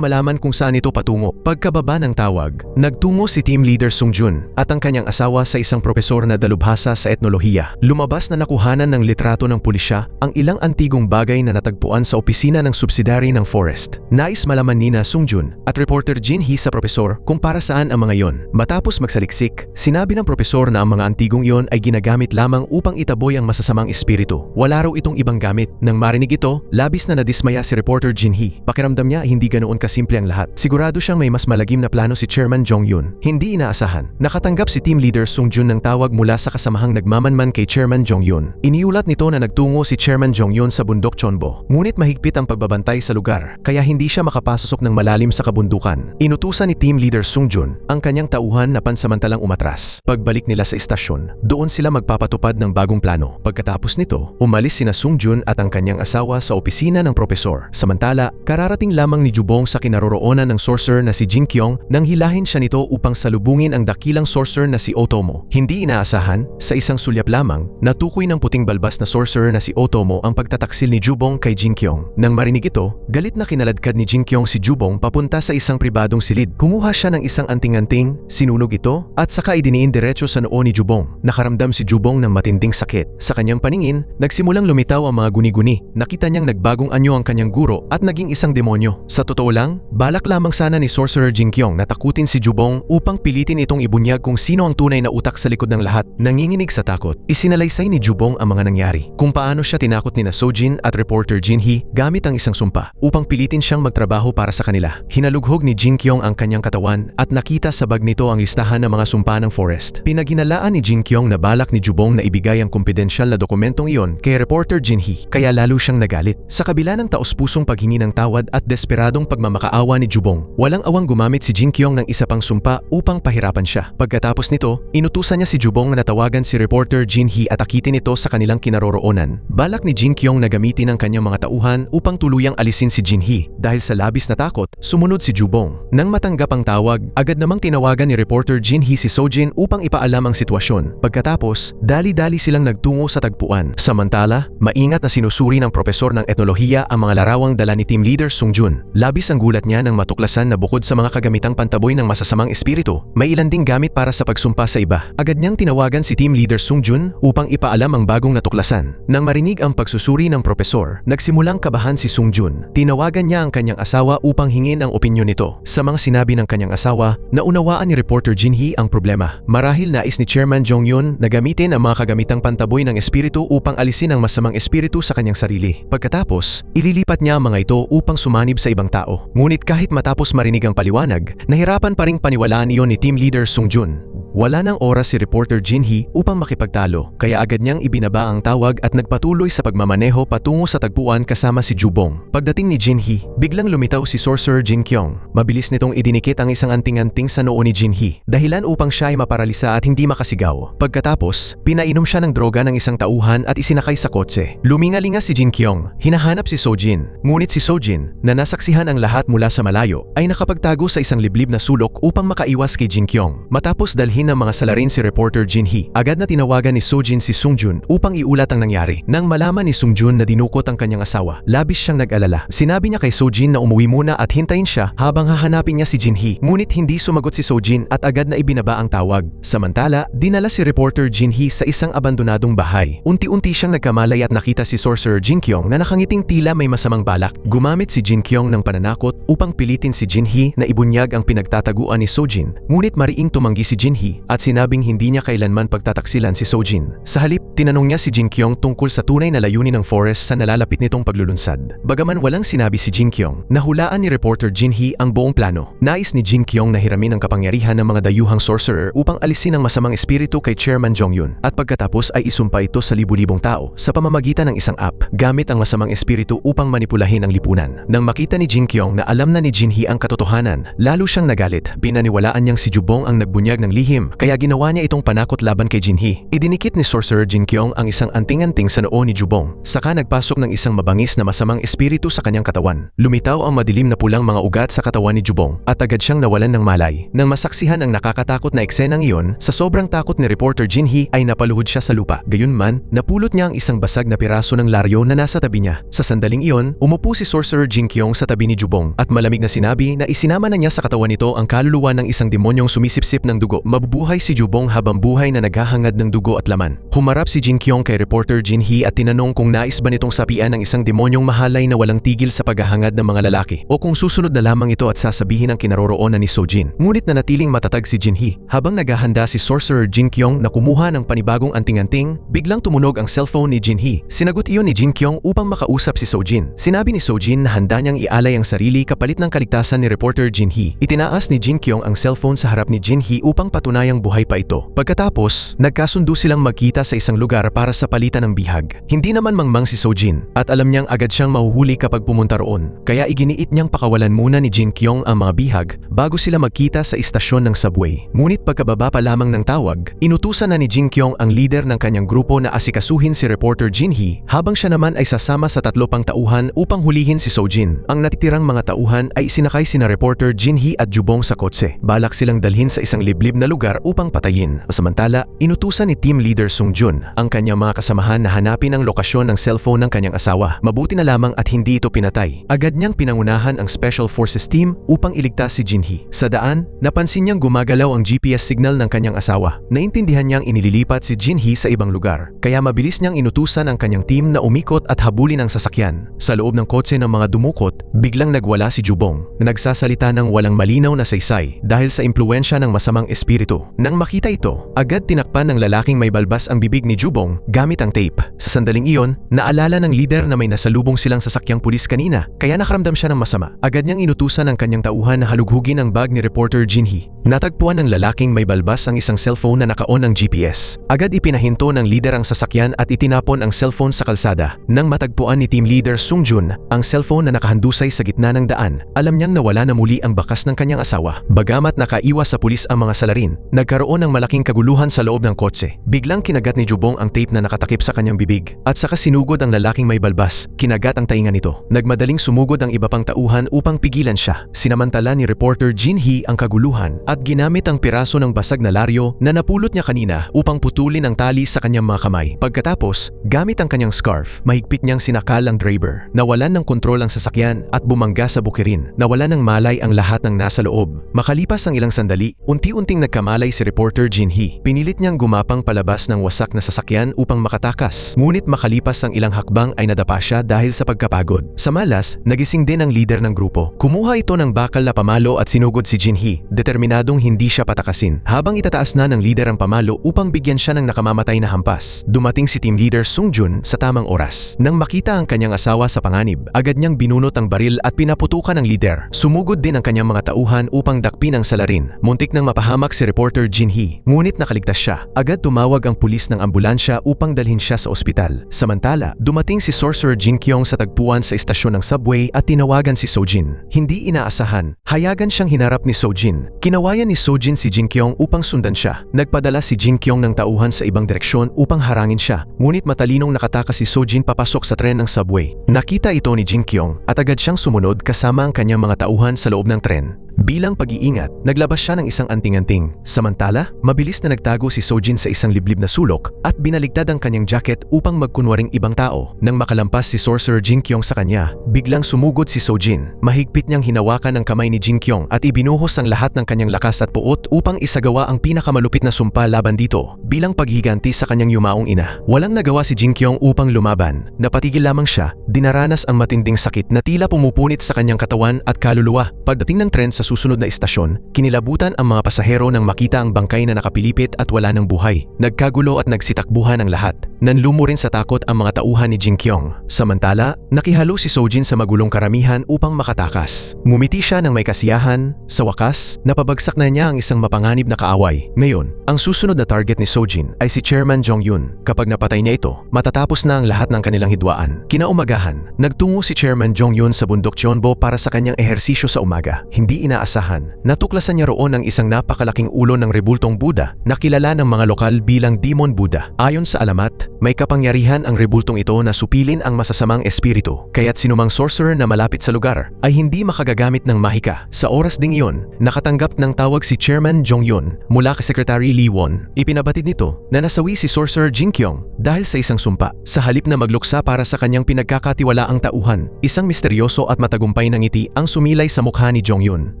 malaman kung saan ito patungo. Pagkababa ng tawag, nagtungo si team leader Sungjun at ang kanyang asawa sa isang propesor na dalubhasa sa etnolohiya. Lumabas na nakuhanan ng litrato ng pulisya ang ilang antigong bagay na natagpuan sa opisina ng subsidiary ng forest. Nais malaman ni Sungjun at reporter Jin Hee sa propesor kung para saan ang mga yon. Matapos magsaliksik, sinabi ng propesor na ang mga antigong yon ay ginagamit lamang upang itaboy ang masasamang espiritu. Wala raw itong ibang gamit. Nang marinig ito, labis na nadismaya si reporter Jin Hee. Pakiramdam niya hindi ganoon kasimple ang lahat. Sigurado siyang may mas malagim na plano si Chairman Jongyun. Hindi inaasahan. Nakatanggap si team leader Sungjun ng tawag mula sa kasamahang nagmamanman kay Chairman Jongyun. Iniulat nito na nagtungo si Chairman Jongyun sa bundok Chonbo. Ngunit mahigpit ang pagbabantay sa lugar, kaya hindi siya makapasok ng malalim sa kabundukan. Inutusan ni team leader Sungjun ang kanyang tauhan na pansamantalang umatras. Pagbalik nila sa istasyon, doon sila magpapatupad ng bagong plano. Pagkatapos nito, umalis sina Sungjun at ang kanyang asawa sa opisina ng propesor. Samantala, kararating lamang ni Jubong sa kinaroroonan ng sorcerer na si Jinkyong nang hilahin siya nito upang salubungin ang dakilang sorcerer na si Otomo. Hindi inaasahan, sa isang sulyap lamang, natukoy ng puting balbas na sorcerer na si Otomo ang pagtataksil ni Jubong kay Jinkyong. Nang marinig ito, galit na kinaladkad ni Jinkyong si Jubong papunta sa isang pribadong silid. Kumuha siya ng isang anting-anting, sinunog ito, at saka idiniin diretso sa noo ni Jubong. Nakaramdam si Jubong ng matinding sakit. Sa kanyang paningin, nagsimulang lumitaw ang mga guni-guni. Nakita niyang nagbagong anyo ang kanyang guro at naging isang demonyo. Sa totoo lang, balak lamang sana ni Sorcerer Jinkyong na takutin si Jubong upang pilitin itong ibunyag kung sino ang tunay na utak sa likod ng lahat. Nanginginig sa takot, isinalaysay ni Jubong ang mga nangyari. Kung paano siya tinakot ni Sojin at reporter Jin Hee gamit ang isang sumpa upang pilitin siyang magtrabaho para sa kanila. Hinalughog ni Jinkyong ang kanyang katawan at nakita sa bag nito ang listahan ng mga sumpa ng forest. Pinaginalaan ni Jinkyong na balak ni Jubong na ibigay ang kumpidensyal na dokumentong iyon kay reporter Jin Hee, kaya lalo siyang nagalit. Sa kabila ng taos-pusong paghingi ng tawad at desperadong pagmamakaawa ni Jubong, walang awang gumamit si Jinkyong ng isa pang sumpa upang pahirapan siya. Pagkatapos nito, inutusan niya si Jubong na natawagan si reporter Jin Hee at akitin ito sa kanilang kinaroroonan. Balak ni Jinkyong na gamitin ang kanyang mga tauhan upang tuluyang alisin si Jin Hee. Dahil sa labis na takot, sumunod si Jubong. Nang matanggap ang tawag, agad namang tinawagan ni reporter Jin Hee si Sojin upang ipaalam ang sitwasyon. Pagkatapos, dali-dali silang nagtungo sa tagpuan. Samantala, maingat na sinusuri ng propesor ng etnolohiya ang mga larawang dala ni team leader Sungjun. Labis ang gulat niya nang matuklasan na bukod sa mga kagamitang pantaboy ng masasamang espiritu, may ilan ding gamit para sa pagsumpa sa iba. Agad niyang tinawagan si team leader Sungjun upang ipaalam ang bagong natuklasan. Nang marinig ang pagsusuri ng propesor, nagsimulang kabahan si Sungjun. Tinawagan niya ang kanyang asawa upang hingin ang opinyon nito. Sa mga sinabi ng kanyang asawa, naunawaan ni reporter Jin Hee ang problema. Marahil nais ni Chairman Jongyun na gamitin ang mga kagamitang pantaboy ng espiritu upang alisin ang masamang espiritu sa kanyang sarili. Pagkatapos, ililipat niya ang mga ito upang sumanib sa ibang tao. Ngunit kahit matapos marinig ang paliwanag, nahirapan pa ring paniwalaan iyon ni team leader Sungjun. Wala nang oras si reporter Jin Hee upang makipagtalo, kaya agad niyang ibinaba ang tawag at nagpatuloy sa pagmamaneho patungo sa tagpuan kasama si Jubong. Pagdating ni Jin Hee, biglang lumitaw si Sorcerer Jinkyong. Mabilis nitong idinikit ang isang anting-anting sa noo ni Jin Hee, dahilan upang siya ay maparalisa at hindi makasigaw. Pagkatapos, pinainom siya ng droga ng isang tauhan at isinakay sa kotse. Lumingalinga si Jinkyong, hinahanap si Sojin. Ngunit si Sojin, na nasaksihan ang lahat mula sa malayo, ay nakapagtago sa isang liblib na sulok upang makaiwas kay Jinkyong. Matapos dalhin dalhin ng mga salarin si reporter Jin-hee. Agad na tinawagan ni Sojin si Sungjun upang iulat ang nangyari. Nang malaman ni Sungjun na dinukot ang kanyang asawa, labis siyang nag-alala. Sinabi niya kay Sojin na umuwi muna at hintayin siya habang hahanapin niya si Jin-hee. Ngunit hindi sumagot si Sojin at agad na ibinaba ang tawag. Samantala, dinala si reporter Jin-hee sa isang abandonadong bahay. Unti-unti siyang nagkamalay at nakita si Sorcerer Jin Kyung na nakangiting tila may masamang balak. Gumamit si Jin Kyung ng pananakot upang pilitin si Jin-hee na ibunyag ang pinagtataguan ni Sojin. Ngunit mariing tumanggi si Jin-hee at sinabing hindi niya kailanman pagtataksilan si Sojin. Sa halip, tinanong niya si Jin Kyung tungkol sa tunay na layunin ng forest sa nalalapit nitong paglulunsad. Bagaman walang sinabi si Jin Kyung, nahulaan ni reporter Jin-hee ang buong plano. Nais ni Jin Kyung na hiramin ang kapangyarihan ng mga dayuhang sorcerer upang alisin ang masamang espiritu kay Chairman Jong-yun at pagkatapos ay isumpa ito sa libu-libong tao sa pamamagitan ng isang app gamit ang masamang espiritu upang manipulahin ang lipunan. Nang makita ni Jin Kyung na alam na ni Jin-hee ang katotohanan, lalo siyang nagalit. Pinaniwalaan niyang si Jubong ang nagbunyag ng lihim kaya ginawa niya itong panakot laban kay Jin-hee. Idinikit ni Sorcerer Jin Kyung ang isang anting-anting sa noo ni Jubong. Saka nagpasok ng isang mabangis na masamang espiritu sa kanyang katawan. Lumitaw ang madilim na pulang mga ugat sa katawan ni Jubong at agad siyang nawalan ng malay. Nang masaksihan ang nakakatakot na eksenang iyon, sa sobrang takot ni reporter Jin-hee ay napaluhod siya sa lupa. Gayunman, napulot niya ang isang basag na piraso ng laryo na nasa tabi niya. Sa sandaling iyon, umupo si Sorcerer Jin Kyung sa tabi ni Jubong at malamig na sinabi na isinama na niya sa katawan nito ang kaluluwa ng isang demonyong sumisipsip ng dugo. Mabubuhay si Jubong habang buhay na naghahangad ng dugo at laman. Humarap si Jin Kyung kay reporter Jin-hee at tinanong kung nais ba nitong sapian ng isang demonyong mahalay na walang tigil sa paghahangad ng mga lalaki o kung susunod na lamang ito at sasabihin ang kinaroroonan ni Sojin. Ngunit nanatiling matatag si Jin-hee. Habang naghahanda si Sorcerer Jin Kyung na kumuha ng panibagong anting-anting, biglang tumunog ang cellphone ni Jin-hee. Sinagot iyon ni Jin Kyung upang makausap si Sojin. Sinabi ni Sojin na handa niyang ialay ang sarili kapalit ng kaligtasan ni reporter Jin-hee. Itinaas ni Jin Kyung ang cellphone sa harap ni Jin-hee upang patunayang buhay pa ito. Pagkatapos, nagkasundo silang magkita sa isang lugar para sa palitan ng bihag. Hindi naman mangmang si Sojin at alam niyang agad siyang mahuhuli kapag pumunta roon. Kaya iginiit niyang pakawalan muna ni Jin Kyung ang mga bihag bago sila magkita sa istasyon ng subway. Ngunit pagkababa pa lamang ng tawag, inutusan na ni Jin Kyung ang leader ng kanyang grupo na asikasuhin si reporter Jin-hee habang siya naman ay sasama sa 3 pang tauhan upang hulihin si Sojin. Ang natitirang mga tauhan ay isinakay sina reporter Jin-hee at Jubong sa kotse. Balak silang dalhin sa isang liblib na lugar upang patayin. Samantala, inutusan ni team leader Sungjun ang kanyang mga kasamahan na hanapin ang lokasyon ng cellphone ng kanyang asawa. Mabuti na lamang at hindi ito pinatay. Agad niyang pinangunahan ang Special Forces team upang iligtas si Jin-hee. Sa daan, napansin niyang gumagalaw ang GPS signal ng kanyang asawa. Naintindihan niyang inililipat si Jin-hee sa ibang lugar. Kaya mabilis niyang inutusan ang kanyang team na umikot at habulin ang sasakyan. Sa loob ng kotse ng mga dumukot, biglang nagwala si Jubong na nagsasalita ng walang malinaw na saysay dahil sa impluwensya ng masamang espiritu. Nang makita ito, agad tinakpan ng lalaking may balbas ang bibig ni Jubong gamit ang tape. Sa sandaling iyon, naalala ng leader na may nasalubong silang sasakyang pulis kanina kaya nakaramdam siya ng masama. Agad niyang inutusan ang kanyang tauhan na halughugin ang bag ni reporter Jin-hee. Natagpuan ng lalaking may balbas ang isang cellphone na naka-on ng GPS. Agad ipinahinto ng leader ang sasakyan at itinapon ang cellphone sa kalsada. Nang matagpuan ni team leader Sungjun ang cellphone na nakahandusay sa gitna ng daan, alam niyang nawala na muli ang bakas ng kanyang asawa. Bagamat nakaiwas sa pulis ang mga salarin, nagkaroon ng malaking kaguluhan sa loob ng kotse. Biglang kinagat ni Jubong ang tape na nakatakip sa kanyang bibig at saka sinugod ang lalaking may balbas. Kinagat ang tainga nito. Nagmadaling sumugod ang iba pang tauhan upang pigilan siya. Sinamantala ni reporter Jin-hee ang kaguluhan at ginamit ang piraso ng basag na laryo na napulot niya kanina upang putulin ang tali sa kanyang mga kamay. Pagkatapos, gamit ang kanyang scarf, mahigpit niyang sinakal ang driver. Nawalan ng kontrol ang sasakyan at bumangga sa bukirin. Nawalan ng malay ang lahat ng nasa loob. Makalipas ang ilang sandali, unti-unting nagkamalay si reporter Jin-hee. Pinilit niyang gumapang palabas ng wasak na sasakyan upang makatakas. Ngunit makalipas ang ilang hakbang ay nadapa siya dahil sa pagkapagod. Sa malas, nagising din ang leader ng grupo. Kumuha ito ng bakal na pamalo at sinugod si Jin-hee. Determinadong hindi siya patakasin. Habang itataas na ng leader ang pamalo upang bigyan siya ng nakamamatay na hampas, dumating si team leader Sungjun sa tamang oras. Nang makita ang kanyang asawa sa panganib, agad niyang binunot ang baril at pinaputukan ang leader. Sumugod din ang kanyang mga tauhan upang dakpin ang salarin. Muntik nang mapahamak si reporter Jin-hee, ngunit nakaligtas siya. Agad tumawag ang pulis ng ambulansya upang dalhin siya sa ospital. Samantala, dumating si Sorcerer Jin Kyung sa tagpuan sa istasyon ng subway at tinawagan si Sojin. Hindi inaasahan, hayagan siyang hinarap ni Sojin. Kinawayan ni Sojin si Jin Kyung upang sundan siya. Nagpadala si Jin Kyung ng tauhan sa ibang direksyon upang harangin siya. Ngunit matalinong nakatakas si Sojin papasok sa tren ng subway. Nakita ito ni Jin Kyung at agad siyang sumunod kasama ang kanyang mga tauhan sa loob ng tren. Bilang pag-iingat, naglabas siya ng isang anting-anting. Samantala, mabilis na nagtago si Sojin sa isang liblib na sulok at binaligtad ang kanyang jacket upang magkunwaring ibang tao. Nang makalampas si Sorcerer Jin Kyung sa kanya, biglang sumugod si Sojin. Mahigpit niyang hinawakan ang kamay ni Jin Kyung at ibinuhos ang lahat ng kanyang lakas at puot upang isagawa ang pinakamalupit na sumpa laban dito. Bilang paghiganti sa kanyang yumaong ina, walang nagawa si Jin Kyung upang lumaban. Napatigil lamang siya, dinaranas ang matinding sakit na tila pumupunit sa kanyang katawan at kaluluwa. Pagdating ng tren sa susunod na istasyon, kinilabutan ang mga pasahero nang makita ang bangkay na nakapilipit at wala ng buhay. Nagkagulo at nagsitakbuhan ang lahat. Nanlumo rin sa takot ang mga tauhan ni Jin Kyung. Samantala, nakihalo si Sojin sa magulong karamihan upang makatakas. Ngumiti siya ng may kasiyahan. Sa wakas, napabagsak na niya ang isang mapanganib na kaaway. Ngayon, ang susunod na target ni Sojin ay si Chairman Jong-yun. Kapag napatay niya ito, matatapos na ang lahat ng kanilang hidwaan. Kinaumagahan, nagtungo si Chairman Jong-yun sa bundok Cheonbo para sa kanyang ehersisyo sa umaga. Hindi inaasahan, natuklasan niya roon ang isang napakalaking ulo ng rebultong Buddha na kilala ng mga lokal bilang Demon Buddha. Ayon sa alamat, may kapangyarihan ang rebultong ito na supilin ang masasamang espiritu, kaya't sinumang sorcerer na malapit sa lugar ay hindi makagagamit ng mahika. Sa oras ding iyon, nakatanggap ng tawag si Chairman Jong-yun mula kay Secretary Lee Won. Ipinabatid nito na nasawi si Sorcerer Jin Kyung dahil sa isang sumpa. Sa halip na magluksa para sa kanyang pinagkakatiwalaang tauhan, isang misteryoso at matagumpay na ngiti ang sumilay sa mukha ni Jong-yun.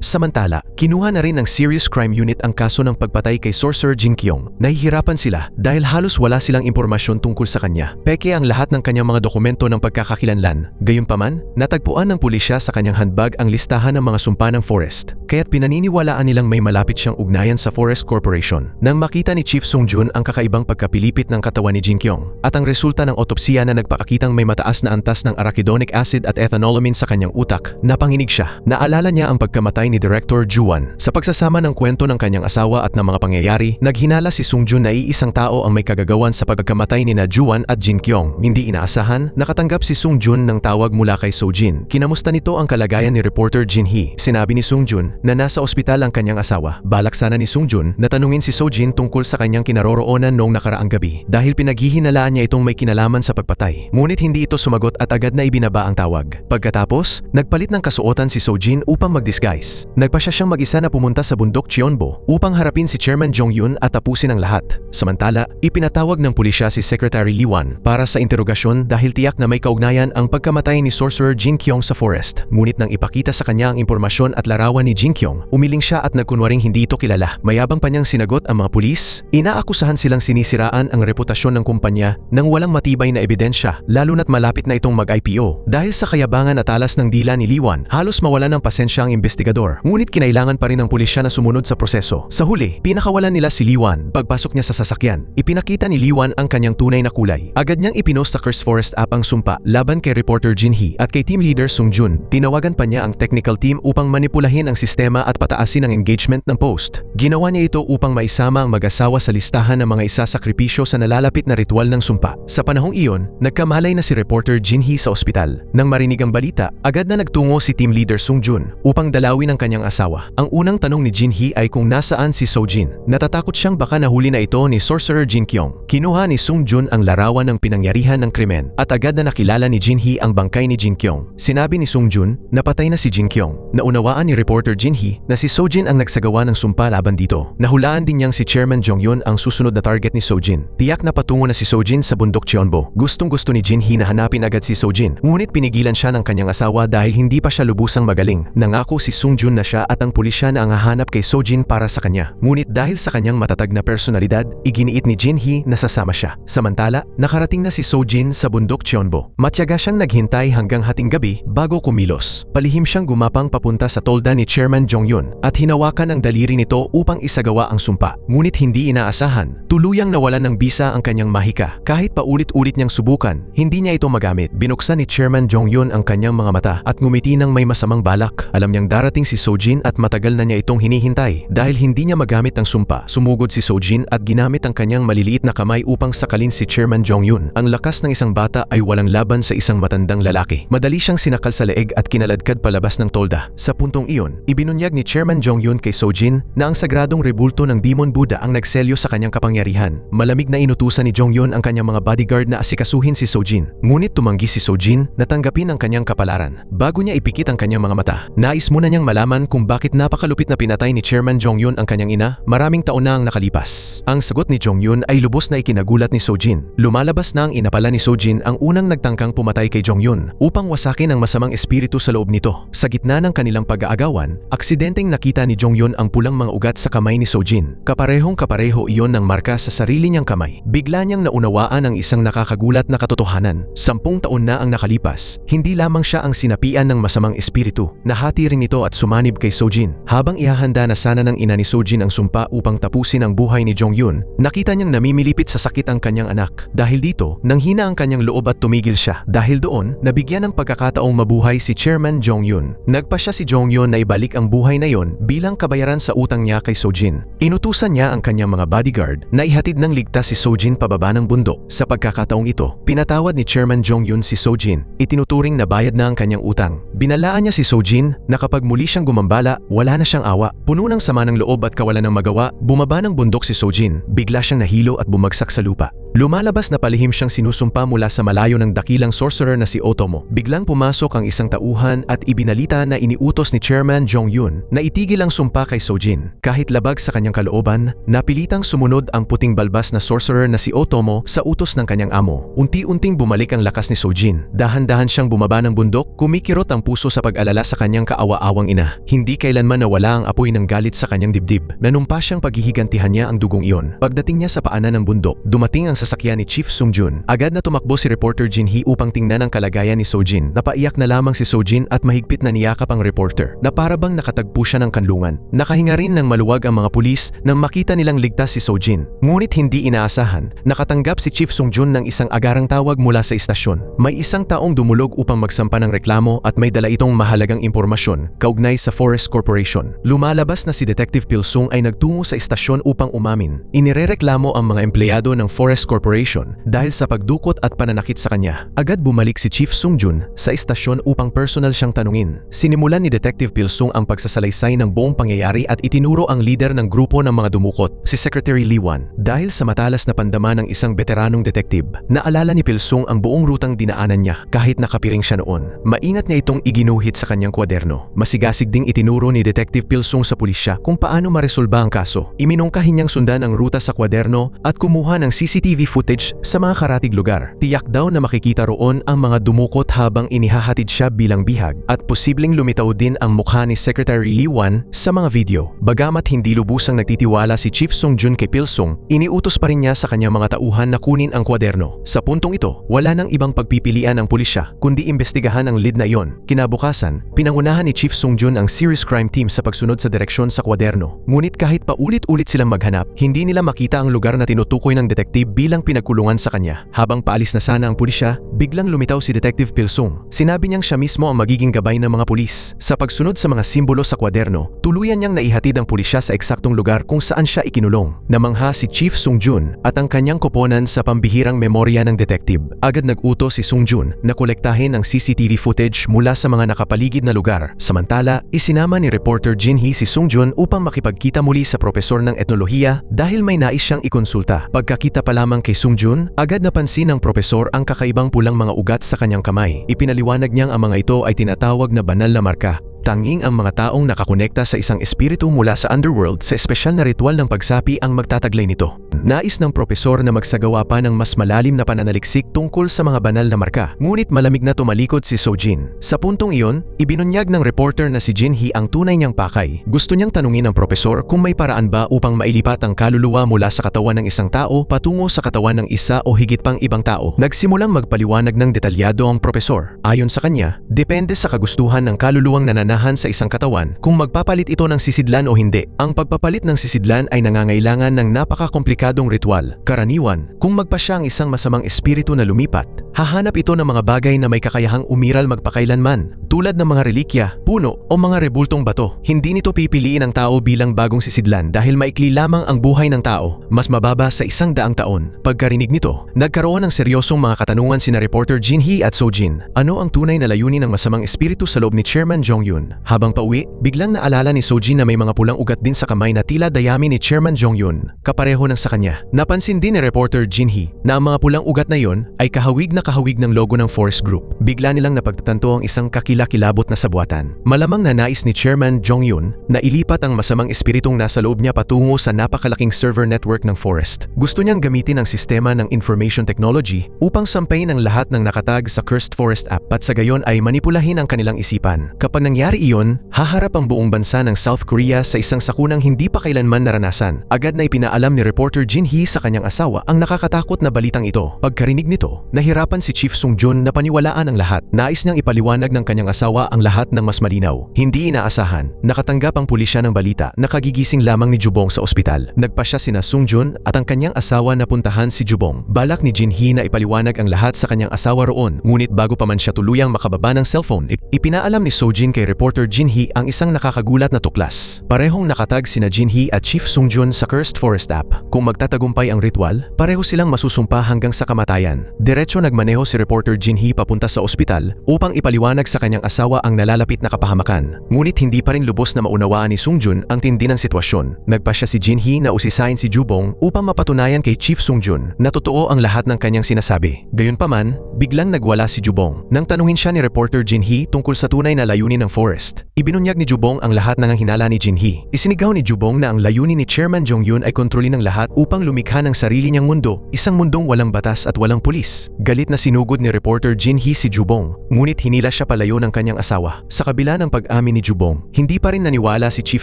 Samantala, kinuha na rin ng Serious Crime Unit ang kaso ng pagpatay kay Sorcerer Jin Kyung. Nahihirapan sila dahil halos wala silang impormasyon tungkol sa kanya. Peke ang lahat ng kanyang mga dokumento ng pagkakakilanlan. Gayunpaman, natagpuan ng pulisya sa kanyang handbag ang listahan ng mga sumpa ng forest. Kaya't pinaniniwalaan nilang may malapit siyang ugnayan sa Forest Corporation. Nang makita ni Chief Sung-jun ang kakaibang pagkapilipit ng katawan ni Jin Kyung at ang resulta ng otopsiya na nagpakitang may mataas na antas ng arachidonic acid at ethanolamine sa kanyang utak, napanginig siya. Naalala niya ang pagkamatay ni Director Ju-won. Sa pagsasama ng kwento ng kanyang asawa at ng mga pangyayari, naghinala si Sung-jun na iisang tao ang may kagagawan sa pagkamatay ni Ju-won at Jin Kyung. Hindi inaasahan, nakatanggap si Sung-jun ng tawag mula kay Sojin. Kinamusta nito ang kalagayan ni reporter Jin Hee. Sinabi ni Sung-jun na nasa ospital ang kanyang asawa. Balak sana ni Sung-jun na tanungin si Sojin tungkol sa kanyang kinaroroonan noong nakaraang gabi dahil pinaghihinalaan niya itong may kinalaman sa pagpatay. Ngunit hindi ito sumagot at agad na ibinaba ang tawag. Pagkatapos, nagpalit ng kasuotan si Sojin upang mag-disguise. Nagpasya siyang mag-isa na pumunta sa bundok Cheonbo upang harapin si Chairman Jong-yun at tapusin ang lahat. Samantala, ipinatawag ng pulisya si Secretary Lee Won para sa interogasyon dahil tiyak na may kaugnayan ang pagkamatay ni Sorcerer Jin Kyung sa forest. Ngunit nang ipakita sa kanya ang impormasyon at larawan ni Jin Kyung, umiling siya at nagkunwaring hindi ito kilala. Mayabang pa niyang sinagot ang mga pulis. Inaakusahan silang sinisiraan ang reputasyon ng kumpanya nang walang matibay na ebidensya, lalo na't malapit na itong mag-IPO. Dahil sa kayabangan at talas ng dila ni Lee Won, halos mawala ng pasensya ang investigador. Ngunit kinailangan pa rin ng pulisya na sumunod sa proseso. Sa huli, pinakawalan nila si Lee Won. Pagpasok niya sa sasakyan, ipinakita ni Lee Won ang kanyang tunay na kulay. Agad niyang ipinost sa Curse Forest app ang sumpa laban kay reporter Jin Hee at kay team leader Sung-jun. Tinawagan pa niya ang technical team upang manipulahin ang sistema at pataasin ang engagement ng post. Ginawa niya ito upang maisama ang mag-asawa sa listahan ng mga isasakripisyo sa nalalapit na ritual ng sumpa. Sa panahong iyon, nagkamalay na si reporter Jin Hee sa ospital. Nang marinig ang balita, agad na nagtungo si team leader Sung-jun upang dalawin ang kanyang asawa. Ang unang tanong ni Jin Hee ay kung nasaan si Sojin. Natatakot siyang baka nahuli na ito ni Sorcerer Jin Kyung. Kinuha ni Sung-jun ang larawan ng pinangyarihan ng krimen at agad na nakilala ni Jin Hee ang bangkay ni Jin Kyung. Sinabi ni Sung-jun na patay na si Jin Kyung. Naunawaan ni reporter Jin Hee na si Sojin ang nagsagawa ng sumpa laban dito. Nahulaan din niyang si Chairman Jong-yun ang susunod na target ni Sojin. Tiyak na patungo na si Sojin sa bundok Cheonbo. Gustong-gusto ni Jin Hee na hanapin agad si Sojin. Ngunit pinigilan siya ng kanyang asawa dahil hindi pa siya lubusang magaling. Nangako si Sung-jun na siya at ang pulisya na ang hahanap kay Sojin para sa kanya. Ngunit dahil sa kanyang matatag na personalidad, iginiit ni Jin Hee na sasama siya. Samantala, nakarating na si Sojin sa bundok Cheonbo. Matyaga siyang naghintay hanggang hating gabi bago kumilos. Palihim siyang gumapang papunta sa tolda ni Chairman Jong-yun at hinawakan ang daliri nito upang isagawa ang sumpa. Ngunit hindi inaasahan, tuluyang nawalan ng bisa ang kanyang mahika. Kahit paulit-ulit niyang subukan, hindi niya ito magamit. Binuksan ni Chairman Jong-yun ang kanyang mga mata at ngumiti ng may masamang balak. Alam niyang darating si Sojin at matagal na niya itong hinihintay. Dahil hindi niya magamit ang sumpa, sumugod si Sojin at ginamit ang kanyang maliliit na kamay upang sakalin si Chairman Jong-yun. Ang lakas ng isang bata ay walang laban sa isang matandang lalaki. Madali siyang sinakal sa leeg at kinaladkad palabas ng tolda. Sa puntong iyon, ibinunyag ni Chairman Jong-yun kay Sojin na ang sagradong rebulto ng Demon Buddha ang nagselyo sa kanyang kapangyarihan. Malamig na inutusan ni Jong-yun ang kanyang mga bodyguard na asikasuhin si Sojin. Ngunit tumanggi si Sojin na tanggapin ang kanyang kapalaran. Bago niya ipikit ang kanyang mga mata, nais muna niyang malaman malaman kung bakit napakalupit na pinatay ni Chairman Jong-yun ang kanyang ina, maraming taon na ang nakalipas. Ang sagot ni Jong-yun ay lubos na ikinagulat ni Sojin. Lumalabas na ang ina pala ni Sojin ang unang nagtangkang pumatay kay Jong-yun upang wasakin ang masamang espiritu sa loob nito. Sa gitna ng kanilang pag-aagawan, aksidenteng nakita ni Jong-yun ang pulang mga ugat sa kamay ni Sojin. Kaparehong-kapareho iyon ng marka sa sarili niyang kamay. Bigla niyang naunawaan ang isang nakakagulat na katotohanan. 10 taon na ang nakalipas. Hindi lamang siya ang sinapian ng masamang espiritu. Nahati rin ito at sumanib kay Sojin. Habang ihahanda na sana ng ina ni Sojin ang sumpa upang tapusin ang buhay ni Jong-yun, nakita niyang namimilipit sa sakit ang kanyang anak. Dahil dito, nanghina ang kanyang loob at tumigil siya. Dahil doon, nabigyan ng pagkakataong mabuhay si Chairman Jong-yun. Nagpa siya si Jong-yun na ibalik ang buhay na yon bilang kabayaran sa utang niya kay Sojin. Inutusan niya ang kanyang mga bodyguard na ihatid ng ligtas si Sojin pababa ng bundok. Sa pagkakataong ito, pinatawad ni Chairman Jong-yun si Sojin. Itinuturing na bayad na ang kanyang utang. Binalaan niya si Sojin na kapag muli siyang gumambala, wala na siyang awa. Puno ng sama ng loob at kawalan ng magawa, bumaba ng bundok si Sojin. Bigla siyang nahilo at bumagsak sa lupa. Lumalabas na palihim siyang sinusumpa mula sa malayo ng dakilang sorcerer na si Otomo. Biglang pumasok ang isang tauhan at ibinalita na iniutos ni Chairman Jong-yun na itigil ang sumpa kay Sojin. Kahit labag sa kanyang kalooban, napilitang sumunod ang puting balbas na sorcerer na si Otomo sa utos ng kanyang amo. Unti-unting bumalik ang lakas ni Sojin. Dahan-dahan siyang bumaba ng bundok, kumikirot ang puso sa pag-alala sa kanyang kaawa-awang ina. Hindi kailanman nawala ang apoy ng galit sa kanyang dibdib. Nanumpa siyang paghihigantihan niya ang dugong iyon. Pagdating niya sa paanan ng bundok, dumating ang sasakyan ni Chief Sung-jun. Agad na tumakbo si reporter Jin Hee upang tingnan ang kalagayan ni Sojin. Napaiyak na lamang si Sojin at mahigpit na niyakap ang reporter na parabang nakatagpo siya ng kanlungan. Nakahinga rin ng maluwag ang mga pulis nang makita nilang ligtas si Sojin. Ngunit hindi inaasahan, nakatanggap si Chief Sung-jun ng isang agarang tawag mula sa istasyon. May isang taong dumulog upang magsampa ng reklamo at may dala itong mahalagang impormasyon kaugnay sa Forest Corporation. Lumalabas na si Detective Pilsung ay nagtungo sa istasyon upang umamin. Inirereklamo ang mga empleyado ng Forest Corporation dahil sa pagdukot at pananakit sa kanya. Agad bumalik si Chief Sung-jun sa istasyon upang personal siyang tanungin. Sinimulan ni Detective Pilsung ang pagsasalaysay ng buong pangyayari at itinuro ang leader ng grupo ng mga dumukot, si Secretary Lee Wan. Dahil sa matalas na pandama ng isang veteranong detective, naalala ni Pilsung ang buong rutang dinaanan niya kahit nakapiring siya noon. Maingat niya itong iginuhit sa kanyang kwaderno. Masigasig ding itinuro ni Detective Pilsung sa pulisya kung paano maresolba ang kaso. Iminungkahin niyang sundan ang ruta sa kwaderno at kumuha ng CCTV footage sa mga karatig lugar. Tiyak daw na makikita roon ang mga dumukot habang inihahatid siya bilang bihag at posibleng lumitaw din ang mukha ni Secretary Lee Wan sa mga video. Bagamat hindi lubusang nagtitiwala si Chief Sung-jun kay Pilsung, iniutos pa rin niya sa kanyang mga tauhan na kunin ang kwaderno. Sa puntong ito, wala nang ibang pagpipilian ang pulisya kundi imbestigahan ang lead na iyon. Kinabukasan, pinangunahan ni Chief Sung-jun ang Serious Crime Team sa pagsunod sa direksyon sa kwaderno. Ngunit kahit paulit-ulit silang maghanap, hindi nila makita ang lugar na tinutukoy ng detective bilang pinagkulungan sa kanya. Habang paalis na sana ang pulisya, biglang lumitaw si Detective Pilsung. Sinabi niyang siya mismo ang magiging gabay ng mga pulis. Sa pagsunod sa mga simbolo sa kwaderno, tuluyan niyang naihatid ang pulisya sa eksaktong lugar kung saan siya ikinulong. Namangha si Chief Sung-jun at ang kanyang koponan sa pambihirang memorya ng detective. Agad nag-utos si Sung-jun na kolektahin ang CCTV footage mula sa mga nakapaligid na lugar. Samantala, isinama ni reporter Jin Hee si Sung-jun upang makipagkita muli sa propesor ng etnolohiya dahil may nais siyang ikonsulta. Pagkakita pa lamang kay Sung-jun, agad napansin ng propesor ang kakaibang pulang mga ugat sa kanyang kamay. Ipinaliwanag niyang ang mga ito ay tinatawag na banal na marka. Tanging ang mga taong nakakonekta sa isang espiritu mula sa underworld sa espesyal na ritual ng pagsapi ang magtataglay nito. Nais ng propesor na magsagawa pa ng mas malalim na pananaliksik tungkol sa mga banal na marka. Ngunit malamig na tumalikod si Sojin. Sa puntong iyon, ibinunyag ng reporter na si Jin Hee ang tunay niyang pakay. Gusto niyang tanungin ng propesor kung may paraan ba upang mailipat ang kaluluwa mula sa katawan ng isang tao patungo sa katawan ng isa o higit pang ibang tao. Nagsimulang magpaliwanag ng detalyado ang propesor. Ayon sa kanya, depende sa kagustuhan ng kaluluwang nananahan sa isang katawan kung magpapalit ito ng sisidlan o hindi. Ang pagpapalit ng sisidlan ay nangangailangan ng napakakomplikadong ritual. Karaniwan, kung magpasya ang isang masamang espiritu na lumipat, hahanap ito ng mga bagay na may kakayahang umiral magpakailanman, tulad ng mga relikya, puno o mga rebultong bato. Hindi nito pipiliin ang tao bilang bagong sisidlan dahil maikli lamang ang buhay ng tao, mas mababa sa 100 taon. Pagkarinig nito, nagkaroon ng seryosong mga katanungan sina reporter Jin Hee at Sojin. Ano ang tunay na layunin ng masamang espiritu sa loob ni Chairman Jong-yun? Jong-yun. Habang pauwi, biglang naalala ni Sojin na may mga pulang ugat din sa kamay na tila dayami ni Chairman Jong-yun, kapareho ng sa kanya. Napansin din ni reporter Jin-hee na ang mga pulang ugat na yon ay kahawig ng logo ng Forest Group. Bigla nilang napagtatanto ang isang kakilakilabot na sabwatan. Malamang na nais ni Chairman Jong-yun na ilipat ang masamang espiritong nasa loob niya patungo sa napakalaking server network ng Forest. Gusto niyang gamitin ang sistema ng information technology upang sampayin ang lahat ng nakatag sa Cursed Forest app at sa gayon ay manipulahin ang kanilang isipan. Kapag nangyari iyon, haharap ang buong bansa ng South Korea sa isang sakunang hindi pa kailanman naranasan. Agad na ipinaalam ni reporter Jin-hee sa kanyang asawa ang nakakatakot na balitang ito. Pagkarinig nito, nahirapan si Chief Sung-jun na paniwalaan ang lahat. Nais niyang ipaliwanag ng kanyang asawa ang lahat ng mas malinaw. Hindi inaasahan, nakatanggap ang pulisya ng balita na kagigising lamang ni Jubong sa ospital. Nagpasya sina Sung-jun at ang kanyang asawa na puntahan si Jubong. Balak ni Jin-hee na ipaliwanag ang lahat sa kanyang asawa roon, ngunit bago pa man siya tuluyang makababa ng cellphone, ipinaalam ni Sojin kay reporter Jin-hee ang isang nakakagulat na tuklas. Parehong nakatag sina Jin-hee at Chief Sung-jun sa Cursed Forest app. Kung magtatagumpay ang ritual, pareho silang masusumpa hanggang sa kamatayan. Diretso nagmaneho si reporter Jin-hee papunta sa ospital upang ipaliwanag sa kanyang asawa ang nalalapit na kapahamakan. Ngunit hindi pa rin lubos na maunawaan ni Sung-jun ang tindi ng sitwasyon. Nagpasya si Jin-hee na usisain si Jubong upang mapatunayan kay Chief Sung-jun na totoo ang lahat ng kanyang sinasabi. Gayunpaman, biglang nagwala si Jubong. Nang tanungin siya ni reporter Jin-hee tungkol sa tunay na layunin ng Forest, ibinunyag ni Jubong ang lahat ng hinala ni Jin-hee. Isinigaw ni Jubong na ang layunin ni Chairman Jong-yun ay kontrolin ang lahat upang lumikha ng sarili niyang mundo, isang mundong walang batas at walang pulis. Galit na sinugod ni reporter Jin-hee si Jubong, ngunit hinila siya palayo ng kanyang asawa. Sa kabila ng pag-amin ni Jubong, hindi pa rin naniwala si Chief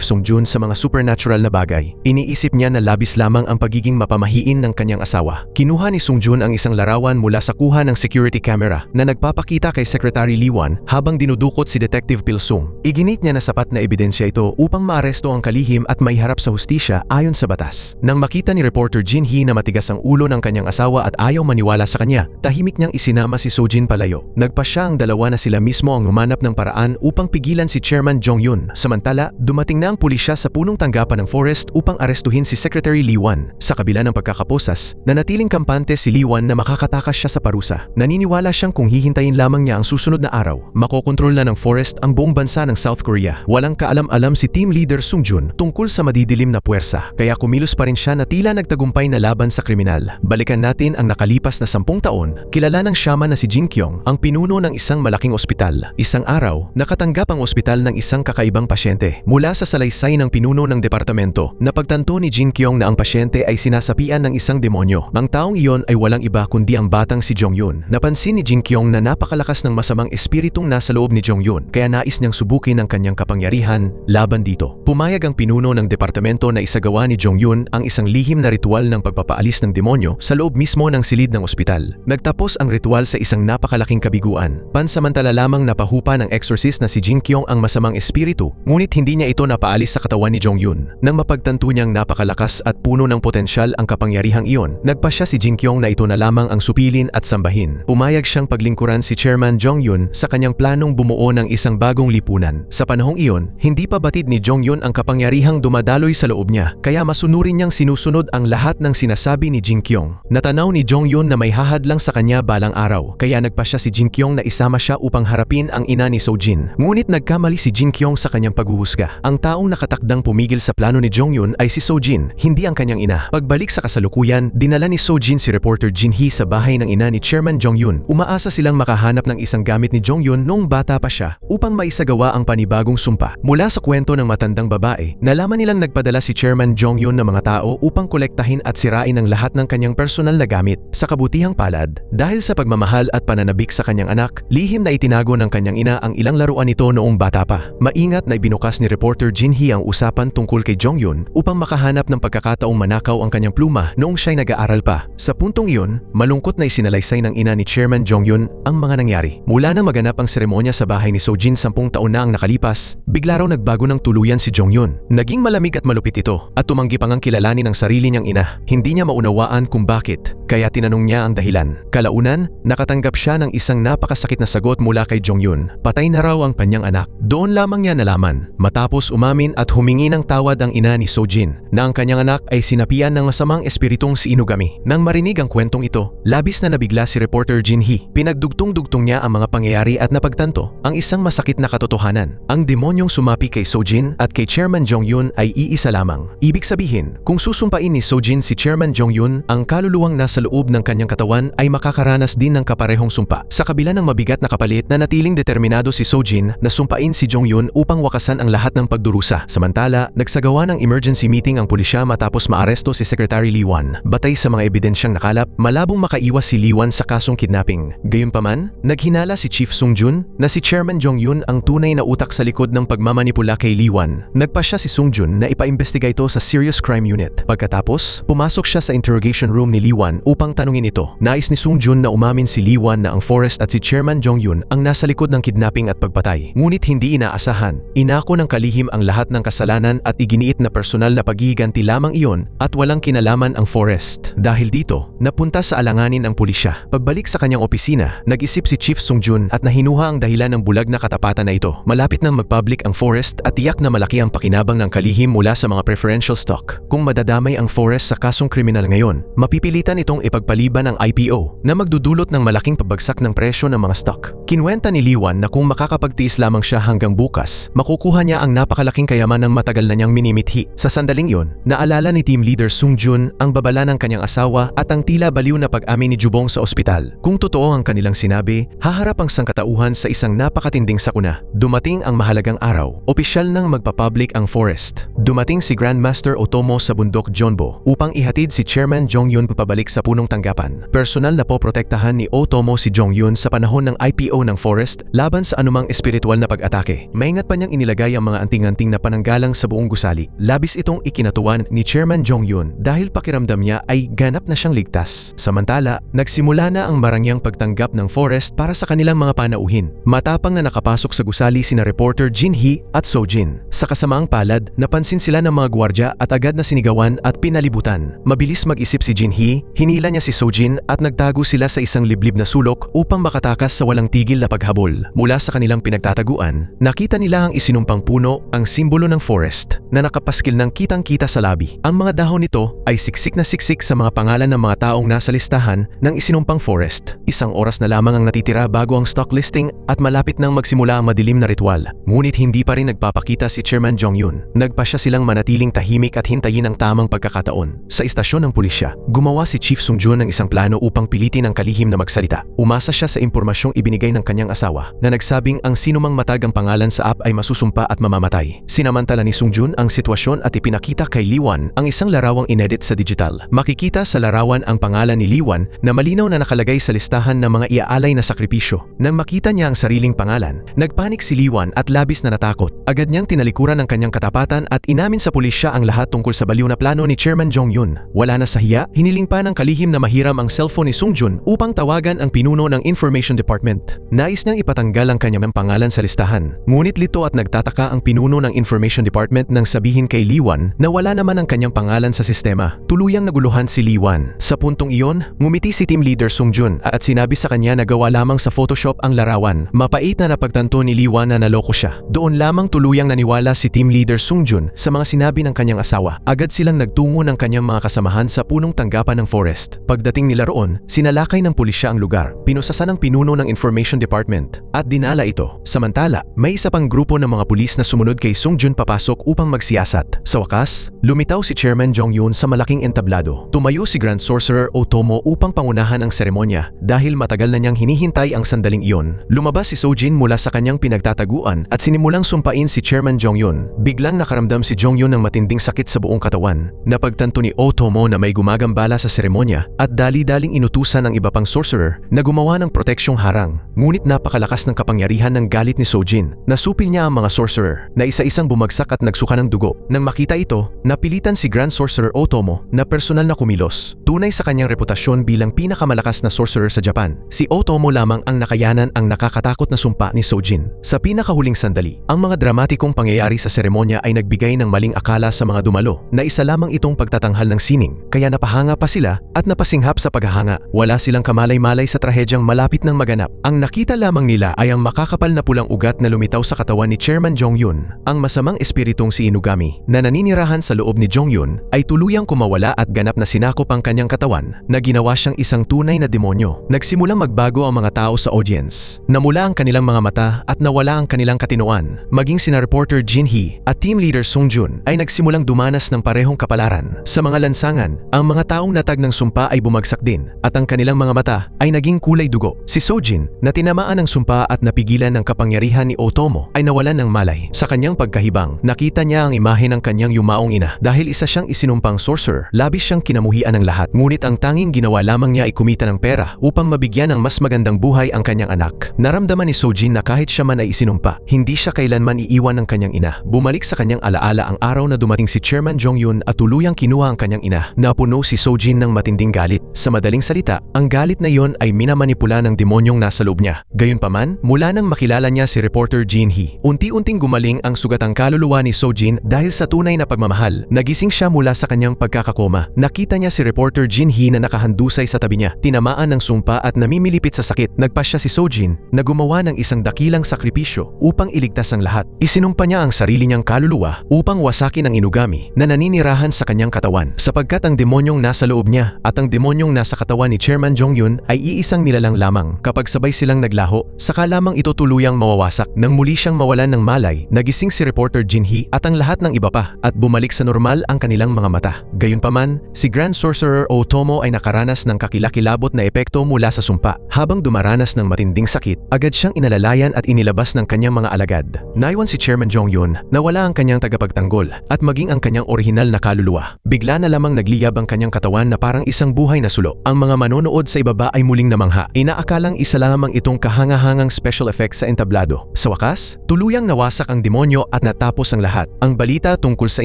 Sung-jun sa mga supernatural na bagay. Iniisip niya na labis lamang ang pagiging mapamahiin ng kanyang asawa. Kinuha ni Sung-jun ang isang larawan mula sa kuha ng security camera na nagpapakita kay Secretary Lee Wan habang dinudukot si Detective Pil-sung. Iginit niya na sapat na ebidensya ito upang maaresto ang kalihim at maiharap sa hustisya ayon sa batas. Nang makita ni reporter Jin-hee na matigas ang ulo ng kanyang asawa at ayaw maniwala sa kanya, tahimik niyang isinama si Sojin palayo. Nagpasya ang dalawa na sila mismo ang humanap ng paraan upang pigilan si Chairman Jong-yun. Samantala, dumating na ang pulisya sa punong tanggapan ng Forest upang arestuhin si Secretary Lee Wan. Sa kabila ng pagkakaposas, nanatiling kampante si Lee Wan na makakatakas siya sa parusa. Naniniwala siyang kung hihintayin lamang niya ang susunod na araw, makokontrol na ng Forest ang buong bansa ng South Korea. Walang kaalam-alam si team leader Sung-jun tungkol sa madidilim na puwersa, kaya kumilos pa rin siya na tila nagtagumpay na laban sa kriminal. Balikan natin ang nakalipas na 10 taon, kilala ng shaman na si Jin Kyung, ang pinuno ng isang malaking ospital. Isang araw, nakatanggap ang ospital ng isang kakaibang pasyente. Mula sa salaysay ng pinuno ng departamento, napagtanto ni Jin Kyung na ang pasyente ay sinasapian ng isang demonyo. Ang taong iyon ay walang iba kundi ang batang si Jong-yun. Napansin ni Jin Kyung na napakalakas ng masamang espiritong nasa loob ni Jong-yun, kaya nais niyang subukin ang kanyang kapangyarihan laban dito. Pumayag ang pinuno ng departamento na isagawa ni Jong-yun ang isang lihim na ritual ng pagpapaalis ng demonyo sa loob mismo ng silid ng ospital. Nagtapos ang ritual sa isang napakalaking kabiguan. Pansamantala lamang napahupa ng exorcist na si Jin Kyung ang masamang espiritu, ngunit hindi niya ito napaalis sa katawan ni Jong-yun. Nang mapagtanto niyang napakalakas at puno ng potensyal ang kapangyarihang iyon, nagpasya si Jin Kyung na ito na lamang ang supilin at sambahin. Pumayag siyang paglingkuran si Chairman Jong-yun sa kanyang planong bumuo ng isang bagong lipunan. Sa panahong iyon, hindi pa batid ni Jong-yun ang kapangyarihang dumadaloy sa loob niya, kaya masunurin niyang sinusunod ang lahat ng sinasabi ni Jin Kyung. Natanaw ni Jong-yun na may hahadlang sa kanya balang araw, kaya nagpasya si Jin Kyung na isama siya upang harapin ang ina ni Sojin. Ngunit nagkamali si Jin Kyung sa kanyang paghuhusga. Ang taong nakatakdang pumigil sa plano ni Jong-yun ay si Sojin, hindi ang kanyang ina. Pagbalik sa kasalukuyan, dinala ni Sojin si reporter Jin-hee sa bahay ng ina ni Chairman Jong-yun. Umaasa silang makahanap ng isang gamit ni Jong-yun noong bata pa siya upang maisagawa ang panibagong sumpa. Mula sa kwento ng matandang babae, nalaman nilang nagpadala si Chairman Jong-yun ng mga tao upang kolektahin at sirain ang lahat ng kanyang personal na gamit. Sa kabutihang palad, dahil sa pagmamahal at pananabik sa kanyang anak, lihim na itinago ng kanyang ina ang ilang laruan nito noong bata pa. Maingat na ibinukas ni reporter Jin-hee ang usapan tungkol kay Jong-yun upang makahanap ng pagkakataong manakaw ang kanyang pluma noong siya'y nag-aaral pa. Sa puntong iyon, malungkot na isinalaysay ng ina ni Chairman Jong-yun ang mga nangyari. Mula nang maganap ang seremonya sa bahay ni Sojin 10 taon na ang nakalipas, bigla raw nagbago ng tuluyan si Jong-yun. Naging malamig at malupit ito at tumanggi pang ang kilalanin ng sarili niyang ina. Hindi niya maunawaan kung bakit, kaya tinanong niya ang dahilan. Kalaunan, nakatanggap siya ng isang napakasakit na sagot mula kay Jong-yun. Patay na raw ang kanyang anak. Doon lamang niya nalaman, matapos umamin at humingi ng tawad ang ina ni Sojin, na ang kanyang anak ay sinapian ng masamang espiritong si Inugami. Nang marinig ang kwentong ito, labis na nabigla si reporter Jin-hee. Pinagdugtong-dugtong niya ang mga pangyayari at napagtanto ang isang masakit na katotohanan katotohanan. Ang demonyong sumapi kay Sojin at kay Chairman Jong-yun ay iisa lamang. Ibig sabihin, kung susumpain ni Sojin si Chairman Jong-yun, ang kaluluwang nasa loob ng kanyang katawan ay makakaranas din ng kaparehong sumpa. Sa kabila ng mabigat na kapalit, nanatiling determinado si Sojin na sumpain si Jong-yun upang wakasan ang lahat ng pagdurusa. Samantala, nagsagawa ng emergency meeting ang pulisya matapos maaresto si Secretary Lee Wan. Batay sa mga ebidensyang nakalap, malabong makaiwas si Lee Wan sa kasong kidnapping. Gayunpaman, naghinala si Chief Sung-jun na si Chairman Jong-yun ang tunay na utak sa likod ng pagmamanipula kay Lee Wan. Nagpasya si Sung-jun na ipaimbestiga ito sa Serious Crime Unit. Pagkatapos, pumasok siya sa interrogation room ni Lee Wan upang tanungin ito. Nais ni Sung-jun na umamin si Lee Wan na ang Forrest at si Chairman Jong-yun ang nasa likod ng kidnapping at pagpatay. Ngunit hindi inaasahan. Inako ng kalihim ang lahat ng kasalanan at iginiit na personal na paghihiganti lamang iyon at walang kinalaman ang Forrest. Dahil dito, napunta sa alanganin ang pulisya. Pagbalik sa kanyang opisina, nag-isip si Chief Sung-jun at nahinuha ang dahilan ng bulag na katapatan na ito. Malapit nang mag-public ang Forrest at tiyak na malaki ang pakinabang ng kalihim mula sa mga preferential stock. Kung madadamay ang Forrest sa kasong kriminal ngayon, mapipilitan itong ipagpaliban ang IPO na magdudulot ng malaking pabagsak ng presyo ng mga stock. Kinwenta ni Lee Wan na kung makakapagtiis lamang siya hanggang bukas, makukuha niya ang napakalaking kayaman ng matagal na niyang minimithi. Sa sandaling iyon, naalala ni team leader Sung-jun ang babala ng kanyang asawa at ang tila baliw na pag-amin ni Jubong sa ospital. Kung totoo ang kanilang sinabi, haharap ang sangkatauhan sa isang napakatinding sakuna. Dumating ang mahalagang araw. Opisyal nang magpapublic ang Forrest. Dumating si Grandmaster Otomo sa bundok Jeonbo upang ihatid si Chairman Jong-yun papabalik sa punong tanggapan. Personal na poprotektahan ni Otomo si Jong-yun sa panahon ng IPO ng Forrest laban sa anumang espiritual na pag-atake. Maingat pa niyang inilagay ang mga anting-anting na pananggalang sa buong gusali. Labis itong ikinatuwan ni Chairman Jong-yun dahil pakiramdam niya ay ganap na siyang ligtas. Samantala, nagsimula na ang marangyang pagtanggap ng Forrest para sa kanilang mga panauhin. Matapang na nakapasok sa gusali sina reporter Jin Hee at Sojin. Sa kasamaang palad, napansin sila ng mga gwardiya at agad na sinigawan at pinalibutan. Mabilis mag-isip si Jin Hee, hinila niya si Sojin at nagtago sila sa isang liblib na sulok upang makatakas sa walang tigil na paghabol. Mula sa kanilang pinagtataguan, nakita nila ang isinumpang puno, ang simbolo ng Forrest, na nakapaskil ng kitang-kita sa labi. Ang mga dahon nito ay siksik na siksik sa mga pangalan ng mga taong nasa listahan ng isinumpang Forrest. Isang oras na lamang ang natitira bago ang stock listing at malapit nang magsimula ang madilim na ritual. Ngunit hindi pa rin nagpapakita si Chairman Jong-yun. Nagpasya silang manatiling tahimik at hintayin ang tamang pagkakataon. Sa istasyon ng pulisya, gumawa si Chief Sung-jun ng isang plano upang pilitin ang kalihim na magsalita. Umasa siya sa impormasyong ibinigay ng kanyang asawa na nagsabing ang sinumang matag ang pangalan sa app ay masusumpa at mamamatay. Sinamantala ni Sung-jun ang sitwasyon at ipinakita kay Lee Wan ang isang larawang inedit sa digital. Makikita sa larawan ang pangalan ni Lee Wan na malinaw na nakalagay sa listahan ng mga iaalay na sakripisyo. Nang makita niya ang sariling pangalan, nagpanik si Lee Wan at labis na natakot. Agad niyang tinalikuran ang kanyang katapatan at inamin sa pulisya ang lahat tungkol sa baliw na plano ni Chairman Jong-yun. Wala na sa hiya, hiniling pa ng kalihim na mahiram ang cellphone ni Sung-jun upang tawagan ang pinuno ng Information Department. Nais niyang ipatanggal ang kanyang pangalan sa listahan. Ngunit lito at nagtataka ang pinuno ng Information Department nang sabihin kay Lee Wan na wala naman ang kanyang pangalan sa sistema. Tuluyang naguluhan si Lee Wan. Sa puntong iyon, ngumiti si team leader Sung-jun at sinabi sa kanya na gawa lamang sa Photoshop ang larawan. Mapait na napagtanto ni Lee Wan na naloko siya. Doon lamang tuluyang naniwala si team leader Sung-jun sa mga sinabi ng kanyang asawa. Agad silang nagtungo ng kanyang mga kasamahan sa punong tanggapan ng Forrest. Pagdating nila roon, sinalakay ng pulisya ang lugar. Pinusasan ng pinuno ng Information Department at dinala ito. Samantala, may isa pang grupo ng mga pulis na sumunod kay Sung-jun papasok upang magsiyasat. Sa wakas, lumitaw si Chairman Jong-yun sa malaking entablado. Tumayo si Grand Sorcerer Otomo upang pangunahan ang seremonya. Dahil matagal na niyang hinihintay ang sandaling iyon, lumabas si Sojin mula sa kanyang pinagtataguan at sinimulang sumpain si Chairman Jong-yun. Biglang nakaramdam si Jong-yun ng matinding sakit sa buong katawan. Napagtanto ni Otomo na may gumagambala sa seremonya at dali-daling inutusan ng iba pang sorcerer na gumawa ng proteksyong harang. Ngunit napakalakas ng kapangyarihan ng galit ni Sojin. Nasupil niya ang mga sorcerer na isa-isang bumagsak at nagsuka ng dugo. Nang makita ito, napilitan si Grand Sorcerer Otomo na personal na kumilos. Tunay sa kanyang reputasyon bilang pinakamalakas na sorcerer sa Japan, si Otomo lamang ang nakayanan ang nakakatakot na sumpa ni Sojin. Sa pinakahuling sandali, ang mga dramatikong pangyayari sa seremonya ay nagbigay ng maling akala sa mga dumalo na isa lamang itong pagtatanghal ng sining, kaya napahanga pa sila at napasinghap sa paghahanga. Wala silang kamalay-malay sa trahedyang malapit ng maganap. Ang nakita lamang nila ay ang makakapal na pulang ugat na lumitaw sa katawan ni Chairman Jong-yun. Ang masamang espiritong si Inugami na naninirahan sa loob ni Jong-yun ay tuluyang kumawala at ganap na sinakop ang kanyang katawan na ginawa siyang isang tunay na demonyo. Nagsimulang magbago ang mga tao sa audience. Namula ang kanilang mga mata at nawala nawala ang kanilang katinoan. Maging sina reporter Jin Hee at team leader Sung Jun ay nagsimulang dumanas ng parehong kapalaran. Sa mga lansangan, ang mga taong natag ng sumpa ay bumagsak din at ang kanilang mga mata ay naging kulay dugo. Si Sojin, na tinamaan ng sumpa at napigilan ng kapangyarihan ni Otomo, ay nawalan ng malay. Sa kanyang pagkahibang, nakita niya ang imahe ng kanyang yumaong ina. Dahil isa siyang isinumpang sorcerer, labis siyang kinamuhian ng lahat. Ngunit ang tanging ginawa lamang niya ay kumita ng pera upang mabigyan ng mas magandang buhay ang kanyang anak. Naramdaman ni Sojin na kahit siya man ay isinumpa, hindi siya kailanman iiwan ng kanyang ina. Bumalik sa kanyang alaala ang araw na dumating si Chairman Jong-yun at tuluyang kinuha ang kanyang ina. Napuno si Sojin ng matinding galit. Sa madaling salita, ang galit na iyon ay minamanipula ng demonyong nasa loob niya. Gayunpaman, mula nang makilala niya si reporter Jin Hee, unti-unting gumaling ang sugatang kaluluwa ni Sojin dahil sa tunay na pagmamahal. Nagising siya mula sa kanyang pagkakakoma. Nakita niya si reporter Jin Hee na nakahandusay sa tabi niya, tinamaan ng sumpa at namimilipit sa sakit. Nagpasya si Sojin na gumawa ng isang dakilang sakripisyo upang iligtas ang lahat. Isinumpa niya ang sarili niyang kaluluwa upang wasakin ang inugami na naninirahan sa kanyang katawan, sapagkat ang demonyong nasa loob niya at ang demonyong nasa katawan ni Chairman Jong-yun ay iisang nilalang lamang. Kapag sabay silang naglaho, saka lamang ito tuluyang mawawasak. Nang muli siyang mawalan ng malay, nagising si reporter Jin Hee at ang lahat ng iba pa at bumalik sa normal ang kanilang mga mata. Gayunpaman, si Grand Sorcerer Otomo ay nakaranas ng kakilakilabot na epekto mula sa sumpa. Habang dumaranas ng matinding sakit, agad siyang inalalayan at inilabas ng kanyang mga alagad. Naiwan si Chairman Jong-yun, nawala ang kanyang tagapagtanggol at maging ang kanyang orihinal na kaluluwa. Bigla na lamang nagliyab ang kanyang katawan na parang isang buhay na sulo. Ang mga manonood sa ibaba ay muling namangha. Inaakalang isa lamang itong kahangahangang special effects sa entablado. Sa wakas, tuluyang nawasak ang demonyo at natapos ang lahat. Ang balita tungkol sa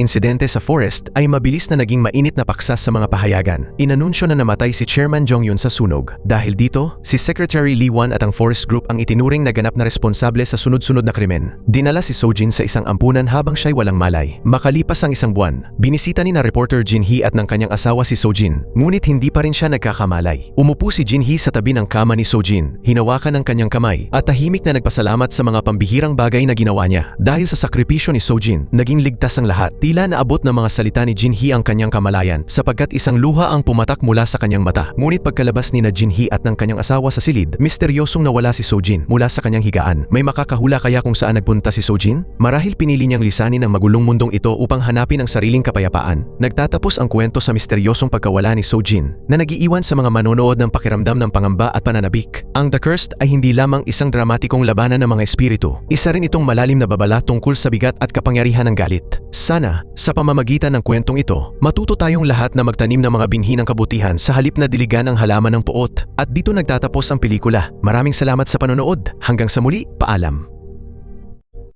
insidente sa forest ay mabilis na naging mainit na paksa sa mga pahayagan. Inanunsyo na namatay si Chairman Jong-yun sa sunog. Dahil dito, si Secretary Lee Wan at ang Forest Group ang itinuring na ganap na responsable sa sunod-sunod na krimen. Dinala si Sojin sa isang ampunan habang siya'y walang malay. Makalipas ang isang buwan, binisita ni na reporter Jin Hee at ng kanyang asawa si Sojin. Ngunit hindi pa rin siya nagkakamalay. Umupo si Jin Hee sa tabi ng kama ni Sojin, hinawakan ang kanyang kamay at tahimik na nagpasalamat sa mga pambihirang bagay na ginawa niya. Dahil sa sakripisyo ni Sojin, naging ligtas ang lahat. Tila naabot ng mga salita ni Jin Hee ang kanyang kamalayan, sapagkat isang luha ang pumatak mula sa kanyang mata. Ngunit pagkalabas ni na Jin Hee at ng kanyang asawa sa silid, misteryosong nawala si Sojin mula sa kanyang higaan. May makakahula kaya kung saan nagpunta si Sojin? Marahil pinili niyang lisanin ang magulong mundong ito upang hanapin ang sariling kapayapaan. Nagtatapos ang kwento sa misteryosong pagkawala ni Sojin na nagiiwan sa mga manonood ng pakiramdam ng pangamba at pananabik. Ang The Cursed ay hindi lamang isang dramatikong labanan ng mga espiritu. Isa rin itong malalim na babala tungkol sa bigat at kapangyarihan ng galit. Sana, sa pamamagitan ng kwentong ito, matuto tayong lahat na magtanim ng mga binhi ng kabutihan sa halip na diligan ang halaman ng puot. At dito nagtatapos ang pelikula. Maraming salamat sa panonood. Hanggang sa muli, paalam.